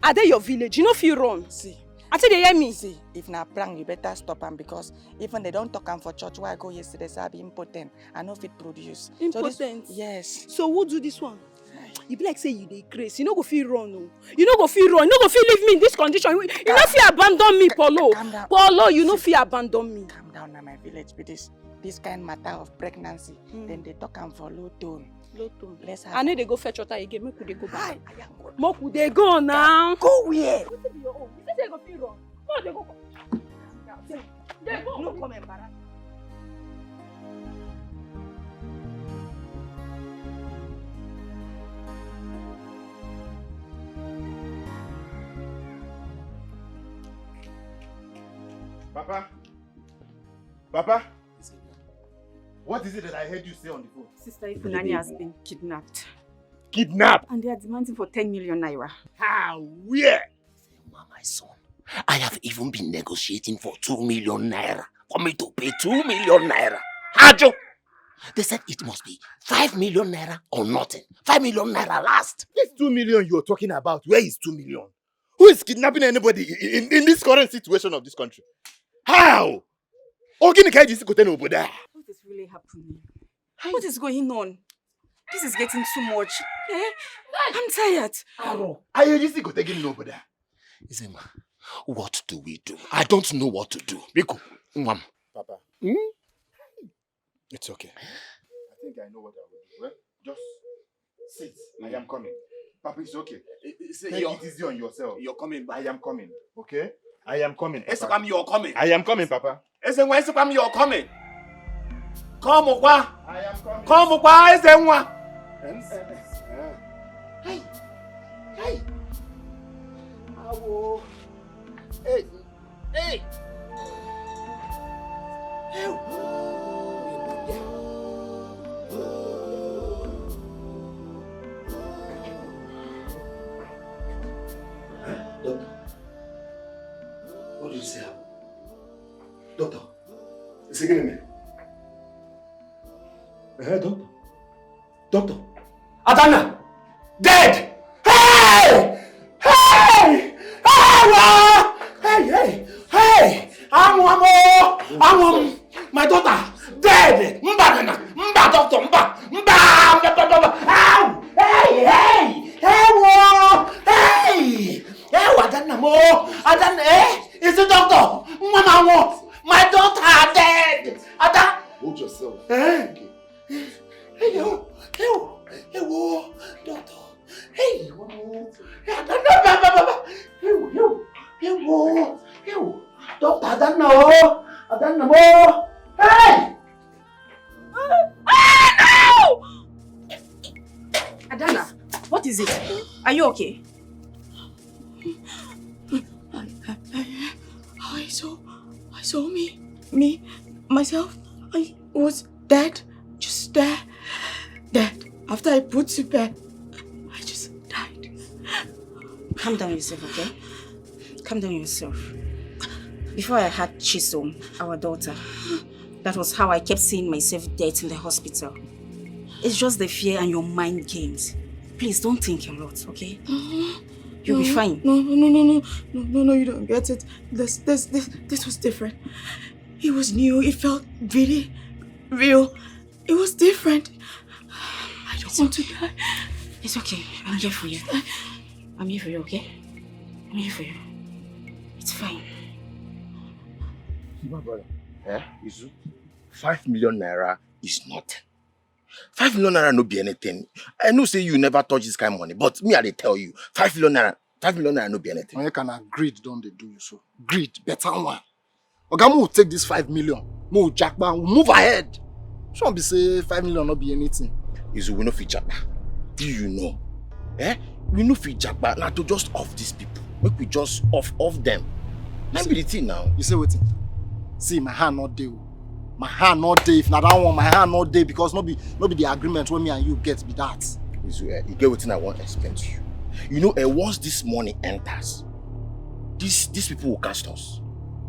Are they your village? You know feel run. See. I say they hear me. See, if na prank, you better stop them because even they don't talk am for church where I go yesterday, say I be impotent. I know fit produce. Impotent? So yes. So who do this one? You be like say you dey crazy. You no go feel run, no. You no go feel run. You no go feel leave me in this condition. You no feel abandon me, Polo. Calm down. Polo, you no feel abandon me. Calm down na my village be this kind matter of pregnancy. Then they talk am for low tone. Low tone. Let's have I know they go fetch water again. Make they go back. Make they go now. Go where? What be your own? You say you go feel run. No, they go. They go. No come embarrass. Papa, what is it that I heard you say on the phone? Sister Ifunanya has been kidnapped. Kidnapped? And they are demanding for 10 million naira. How? Where? My son, I have even been negotiating for 2 million naira for me to pay 2 million naira. Hajo! They said it must be 5 million naira or nothing. 5 million naira last. This 2 million you're talking about, where is 2 million? Who is kidnapping anybody in this current situation of this country? How? What is really happening? What is going on? This is getting too much. I'm tired. Izema, what do we do? I don't know what to do. Biko, Papa. It's okay. I think I know what I will do. Well, just sit. I am coming. Papa, it's okay. Take it easy on yourself. You're coming back. I am coming. Okay? I am coming. Esokam, you're coming. I am coming, Papa. Esokam, you're coming. Come, Kwa. Come, Kwa, is there one? Hey. Hey. Awo. Hey. Hey. Doctor, what do you say? Doctor, is it me? Doctor. Doctor. Adana! Dead! Hey! Hey! Hey! Hey! I'm my daughter! Dead! Mba, doctor! Mba! Ow! Hey! Adana mo! Adana, is it doctor? Mama, my daughter dead! Adana! Hold yourself. Okay. Hey, doctor. Hey, doctor, I don't know. Hey! No! Adana, what is it? Are you okay? I saw myself. I was dead, just there, dead. After I put to bed, I just died. Calm down yourself, okay? Calm down yourself. Before I had Chisom, our daughter, that was how I kept seeing myself dead in the hospital. It's just the fear and your mind games. Please don't think a lot, okay? You'll be fine. No, you don't get it. This was different. It was new. It felt really real. It was different. I don't want to die. It's okay. I'm here for you. I'm here for you, okay? I'm here for you. It's fine. My brother, Izu, 5 million naira is nothing. 5 million naira no be anything. I know say you never touch this kind of money, but me I dey tell you, 5 million naira no be anything. You can greed, don't they do you so? Greed, better one. Oga will take this 5 million. Mo jackba, we'll move ahead. Shouldn't be say 5 million not be anything. Izu, we no fit jackba. Do you know? We no fit jackba. Now to just off these people. Make we just off them. That be the thing now. You say what? See, my hand not day. My hand not day. If not that one, my hand not day because no be the agreement when me and you get be that. Izu, you get what I want to explain to you. You know, once this money enters, these people will cast us.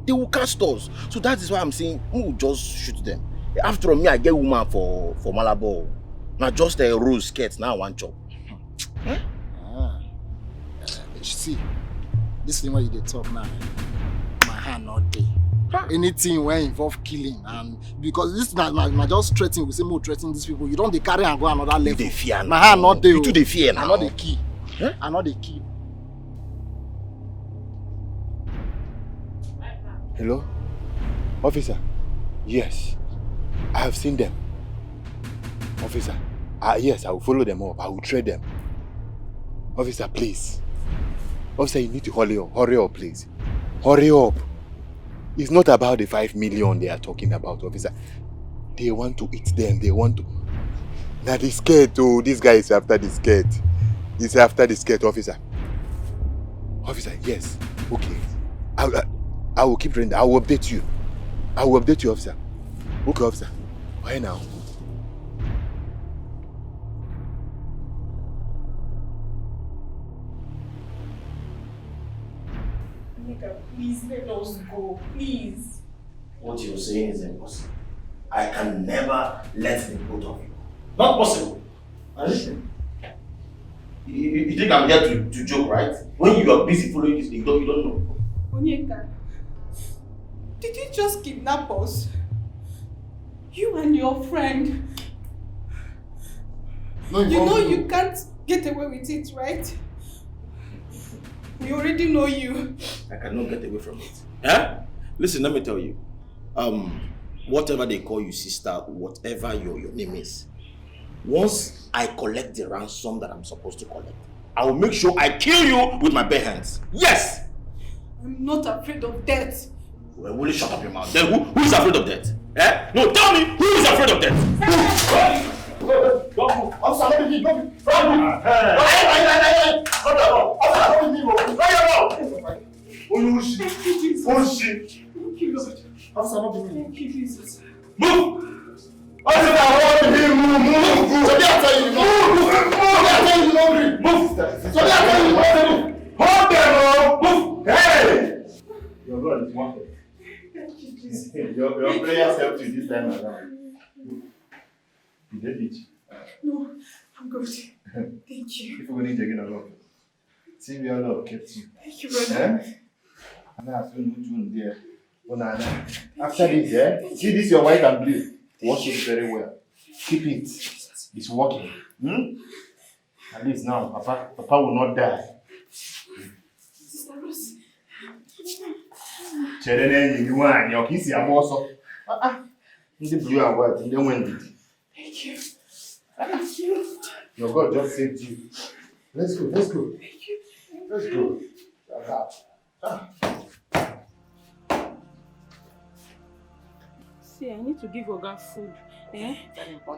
They will cast us. So that is why I'm saying we will just shoot them. After all, me, I get woman for Malabo. Not just a rose skirt, now one job. See, this thing where you talk now, my hand not day. Anything where involve killing and because this na just threatening, we say more threatening these people. You don't they carry and go another level. They fear. My hand not day. You too they fear now. I not the key. I not the key. Hello? Officer? Yes. I have seen them. Officer? Yes, I will follow them up. I will trade them. Officer, please. Officer, you need to hurry up. Hurry up, please. Hurry up. It's not about the 5 million they are talking about, officer. They want to eat them. They want to... Now the skirt, oh, this guy is after the skirt. He's after the skirt, officer. Officer, yes. Okay. I will keep training. I will update you. I will update you, officer. Okay, officer. Why now? Please let us go, please. What you're saying is impossible. I can never let the both of you. Not possible. You think I'm here to joke, right? When you are busy following this, you don't know. Onyeka, did you just kidnap us? You and your friend. No, you know you can't get away with it, right? We already know you. I cannot get away from it. Listen, let me tell you. Whatever they call you, sister, whatever your name is, once I collect the ransom that I'm supposed to collect, I will make sure I kill you with my bare hands. Yes! I'm not afraid of death. Well, will you shut up your mouth? Then who is afraid of death? Eh? No, tell me, who is afraid of death? Move! I said I want him move! So they are telling you move! So they are telling you move! Hold them up! Move! Hey! Your blood is wanted. Your prayers helped you this time around. You did it. No, I'm good. Thank you. If we're going to get a lot. See, we are not kept you. Thank you, brother. After this, see this your white and blue. Wash it very well. Keep it. It's working. At least now, Papa will not die. Sister Rose. You want your kiss, your boss. The blue and white, and then when did. Thank you. Thank you. Your God just saved you. Let's go. Thank you. Let's go. See, I need to give Oga food.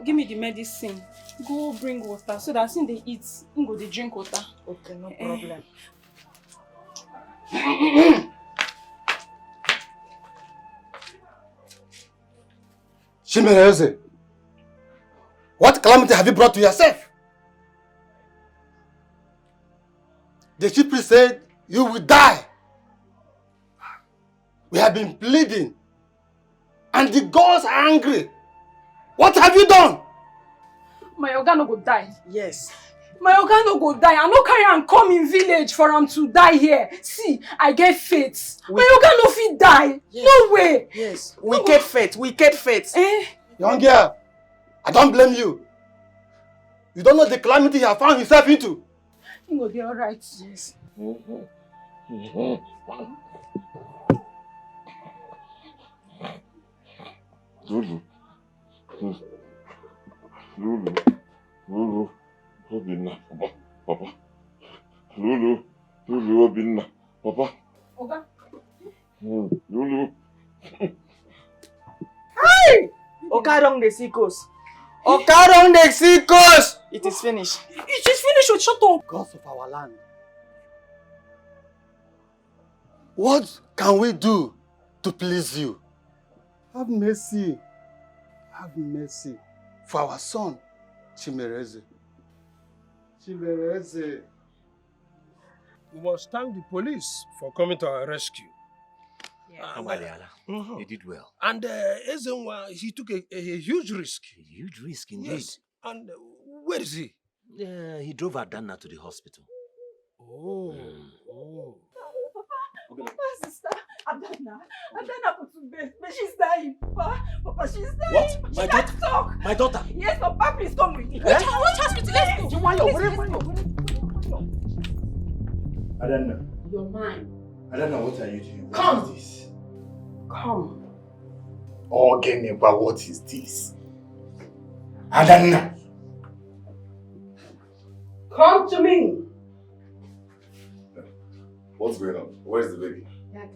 Give me the medicine. Go bring water so that when they eat, go they drink water. Okay, no problem. Chimereze, what calamity have you brought to yourself? The chief priest said you will die. We have been pleading, and the gods are angry. What have you done? My Oga no go die. Yes. My Oga no go die. I no carry am come in village for him to die here. See, I get faith. My Oga no fit die. Yes. No way. Yes. Wicked faith. Young girl, I don't blame you. You don't know the calamity he has found himself into. He will be alright. Yes. Lulu, Obinna, Papa. Lulu, Obinna, Papa. Oga. Lulu. Hey! Okarong the Sikos. Okarong the Sikos! It is finished. It is finished, shut up. Gods of our land. What can we do to please you? Have mercy. Have mercy for our son, Chimereze. Chimereze. We must thank the police for coming to our rescue. He did well. And Ezenwa, he took a huge risk. A huge risk indeed. Yes. And where is he? He drove Adana to the hospital. Oh. Papa, sister, Adana put to bed, but she's dying. Papa, she's dying. What? She can't talk. My daughter? Yes, Papa, please come with me. Eh? Which hospital? Let's go. Adana. You're mine. Adana, what are you doing? Come. What is this? Come. Ogeneba, what is this? Adana. Come to me. What's going on? Where's the baby? Yeah,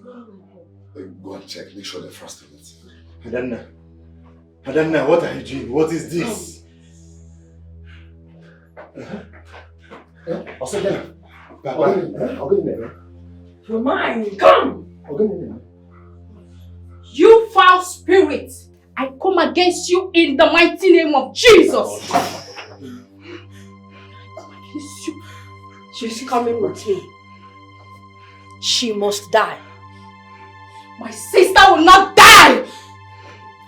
Go and check. Make sure they're fast with it. Adana, what are you doing? What is this? You're mine. Come. You foul spirit, I come against you in the mighty name of Jesus. I come against you. She's coming with me. She must die. My sister will not die.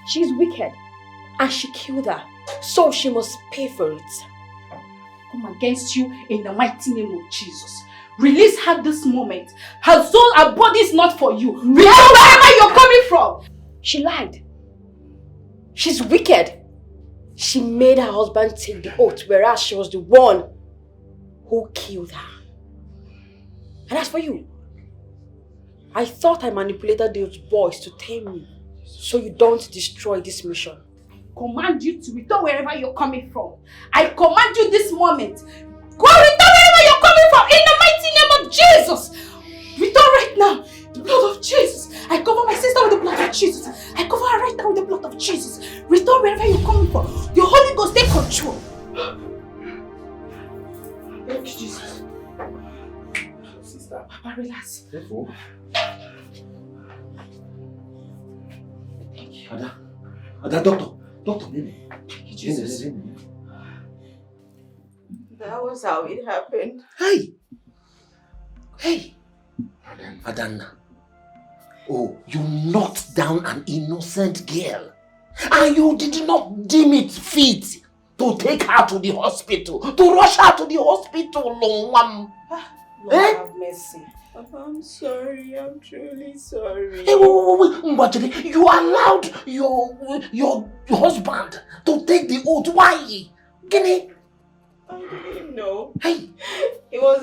She's wicked and she killed her, so she must pay for it. I come against you in the mighty name of Jesus. Release her this moment. Her soul, her body is not for you. Remember wherever you're coming from. She lied. She's wicked. She made her husband take the oath, whereas she was the one who killed her. And as for you, I thought I manipulated those boys to tame you, so you don't destroy this mission. I command you to return wherever you're coming from. I command you this moment. Go return wherever you're coming from in the mighty name of Jesus. Return right now. The blood of Jesus. I cover my sister with the blood of Jesus. I cover her right now with the blood of Jesus. Return wherever you're coming from. Your Holy Ghost, take control. Thank you, Jesus. Sister, Papa, relax. Careful. Ada, doctor, Nene. Jesus. That was how it happened. Hey! Adanna. Oh, you knocked down an innocent girl. And you did not deem it fit to take her to the hospital. To rush her to the hospital, Longwam. Lord have mercy. Papa, I'm sorry. I'm truly sorry. Hey, wait. You allowed your husband to take the oath. Why? Guinea? I didn't know. Hey! It was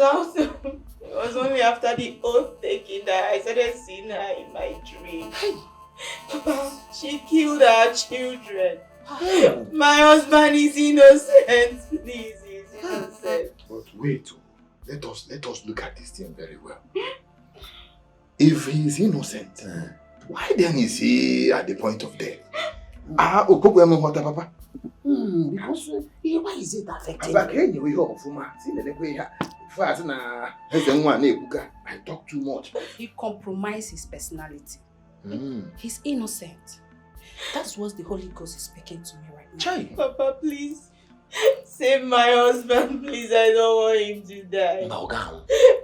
only after the oath taking that I started seeing her in my dream. Hey! Papa, she killed our children. Hey. My husband is innocent. Please, he's innocent. But wait, let us look at this thing very well. If he is innocent, why then is he at the point of death? Papa. Because why is it affecting I talk too much. He compromised his personality. He's innocent. That's what the Holy Ghost is speaking to me right now. Papa, please. Save my husband, please. I don't want him to die.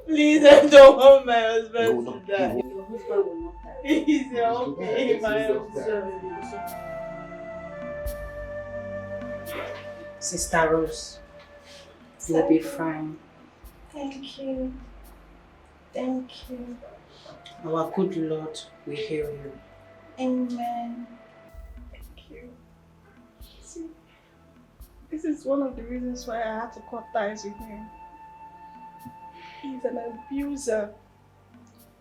Please, I don't want my husband to die. Your husband will not die. Please help me, my husband. Sister Rose, you'll be fine. Thank you. Thank you. Our good Lord will heal you. Amen. Thank you. See, this is one of the reasons why I had to cut ties with him. He's an abuser,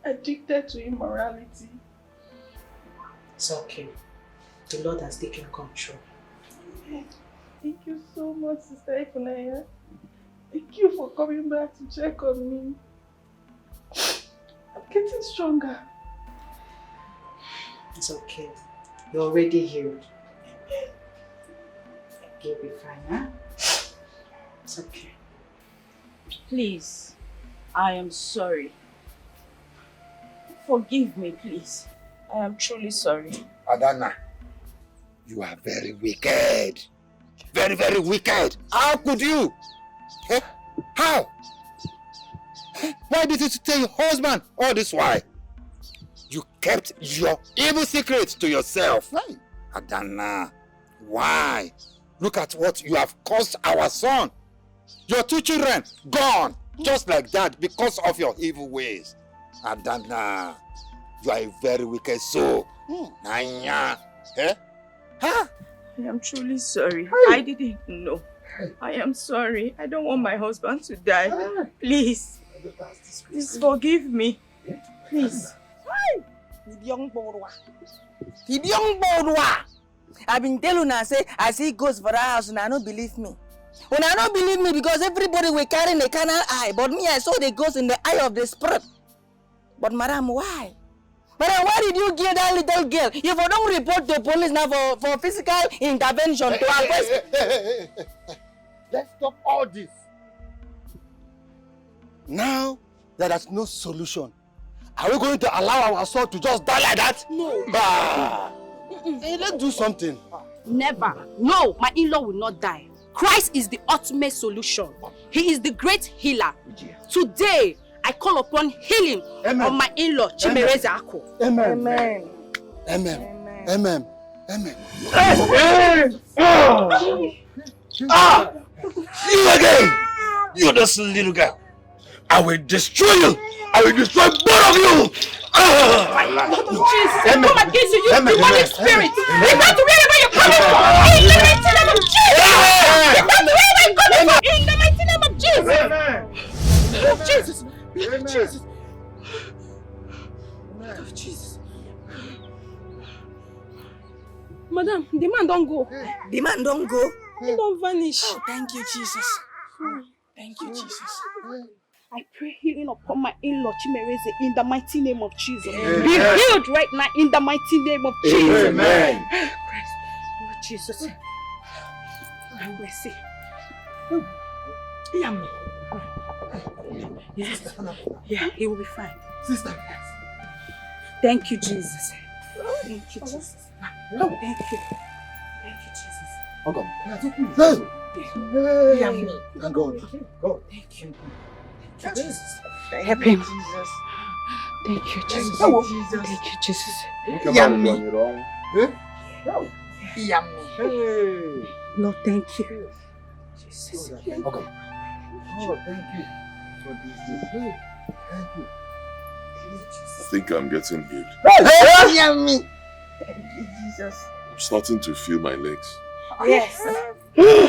addicted to immorality. It's okay. The Lord has taken control. Thank you so much, Sister Ifunaya. Thank you for coming back to check on me. I'm getting stronger. It's okay. You're already healed. You'll be fine, huh? It's okay. Please, I am sorry. Forgive me, please. I am truly sorry. Adanna, you are very wicked. Very, very wicked. How could you? How? Why did you tell your husband all this while? You kept your evil secrets to yourself. Why? Adanna, why? Look at what you have caused our son. Your 2 children gone. Just like that because of your evil ways. Adanna, you are a very wicked soul. Nanya. I am truly sorry. I didn't know. I am sorry. I don't want my husband to die. Please. Please forgive me. Please. I've been telling her, say, I see ghosts for her house and I don't believe me. When I don't believe me because everybody will carry the carnal eye, but me, I saw the ghost in the eye of the spirit. But madam, why? Madam, why did you give that little girl? If I don't report to police now for physical intervention to arrest. Let's stop all this. Now that there's no solution, are we going to allow our son to just die like that? No. Hey, let's do something. Never. No, my in-law will not die. Christ is the ultimate solution. He is the great healer. Today, I call upon healing of my in-law, Chimereze Ako. Amen. Amen. Amen. Amen. Amen. You again! You this little girl! I will destroy you! I will destroy both of you! Jesus, I come against you, demonic spirit! Return to wherever you're coming from! In the mighty name of Jesus! Return to wherever you're coming from! In the mighty name of Jesus! Oh, Jesus! Jesus! Oh, Jesus! Madam, the man don't go. The man don't go? He don't vanish. Oh, thank you, Jesus. Thank you, Jesus. I pray healing upon my in-law Chimereze in the mighty name of Jesus. Amen. Be healed right now in the mighty name of Jesus. Amen. Christ, Lord Jesus. Have mercy. Yeah, he will be fine. Sister. Thank you, Jesus. Thank you, Jesus. Thank you. Thank you, Jesus. Okay. Thank God. God. Thank you. Thank you, Jesus. Help him. Jesus. Thank you, Jesus. Thank you, Thank you, Jesus. Yummy. Yummy. Lord, thank you. Jesus. Okay. Oh, thank you for this. Thank you. I think I'm getting healed. Yummy. Thank you, Jesus. I'm starting to feel my legs. Yes.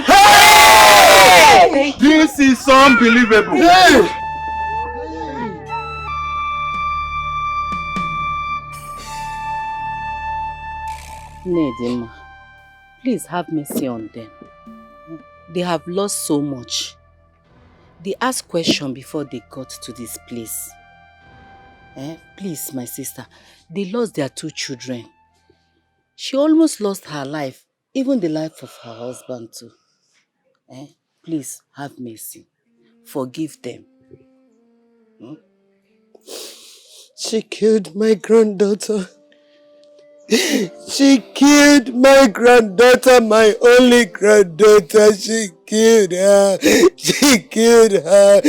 Hey! This is unbelievable. Hey! Nedima, please have mercy on them. They have lost so much. They asked questions before they got to this place. Please, my sister, they lost their 2 children. She almost lost her life, even the life of her husband too. Please have mercy. Forgive them. She killed my granddaughter. She killed my granddaughter, my only granddaughter. She killed her. She killed her.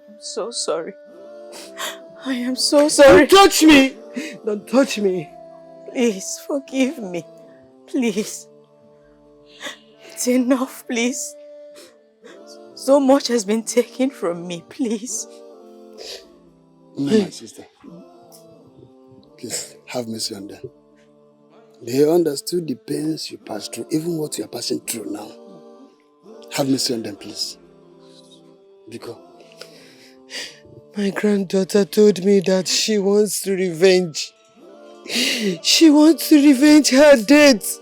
I'm so sorry. I am so sorry. Don't touch me. Don't touch me. Please, forgive me. Please. It's enough, please. So much has been taken from me, please. My sister, please have mercy on them. They understood the pains you passed through, even what you are passing through now. Have mercy on them, please. Because my granddaughter told me that she wants to revenge. She wants to revenge her death.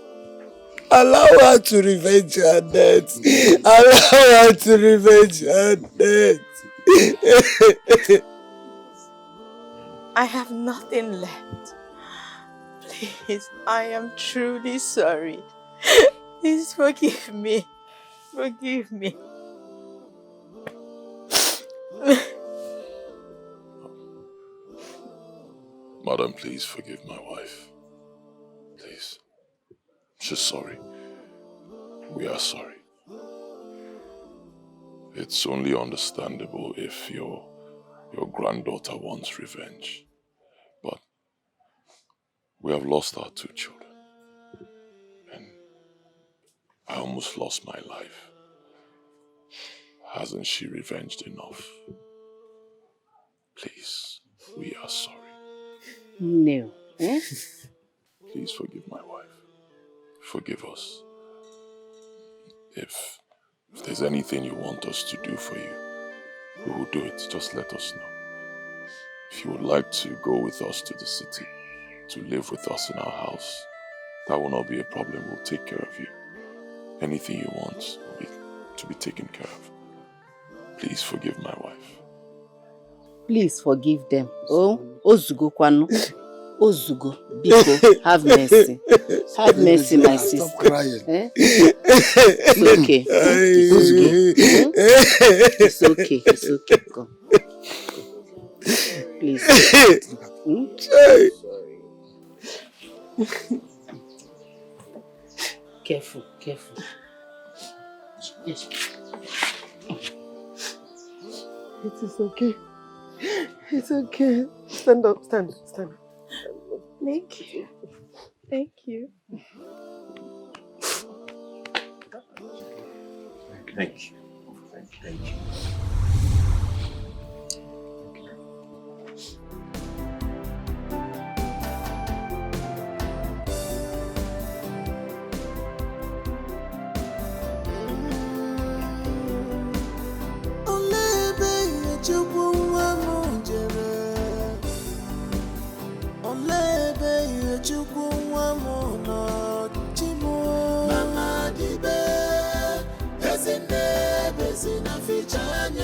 Allow her to revenge her death. Allow her to revenge her death. I have nothing left. Please, I am truly sorry. Please forgive me. Forgive me. Madam, please forgive my wife. Please. She's sorry. We are sorry. It's only understandable if your granddaughter wants revenge. But we have lost our 2 children. And I almost lost my life. Hasn't she revenged enough? Please, we are sorry. No. Please forgive my wife. Forgive us. If there's anything you want us to do for you, we will do it. Just let us know. If you would like to go with us to the city, to live with us in our house, that will not be a problem. We'll take care of you. Anything you want to be taken care of. Please forgive my wife. Please forgive them. Oh, Ozugo Kwanu. Ozugo, Biko, have mercy. Have mercy, my sister. Stop crying. It's okay. It's okay. It's okay. Go. Please. Careful. Yes. It is okay. It's okay. Stand up. Stand. Thank you. Thank you. Thank you. Thank you. Mama dibe, ezine bezina fichanya.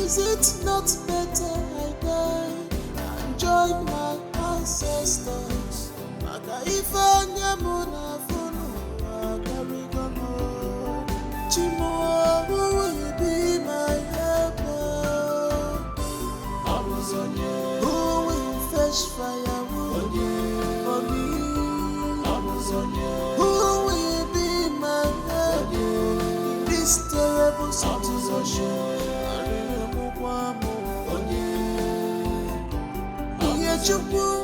Is it not better I die and join my ancestors? Maka ife nyamuna funu akarigono. Chimo, who will be my helper? Who will fetch firewood for me? Who will be my helper in this terrible situation? Chukwu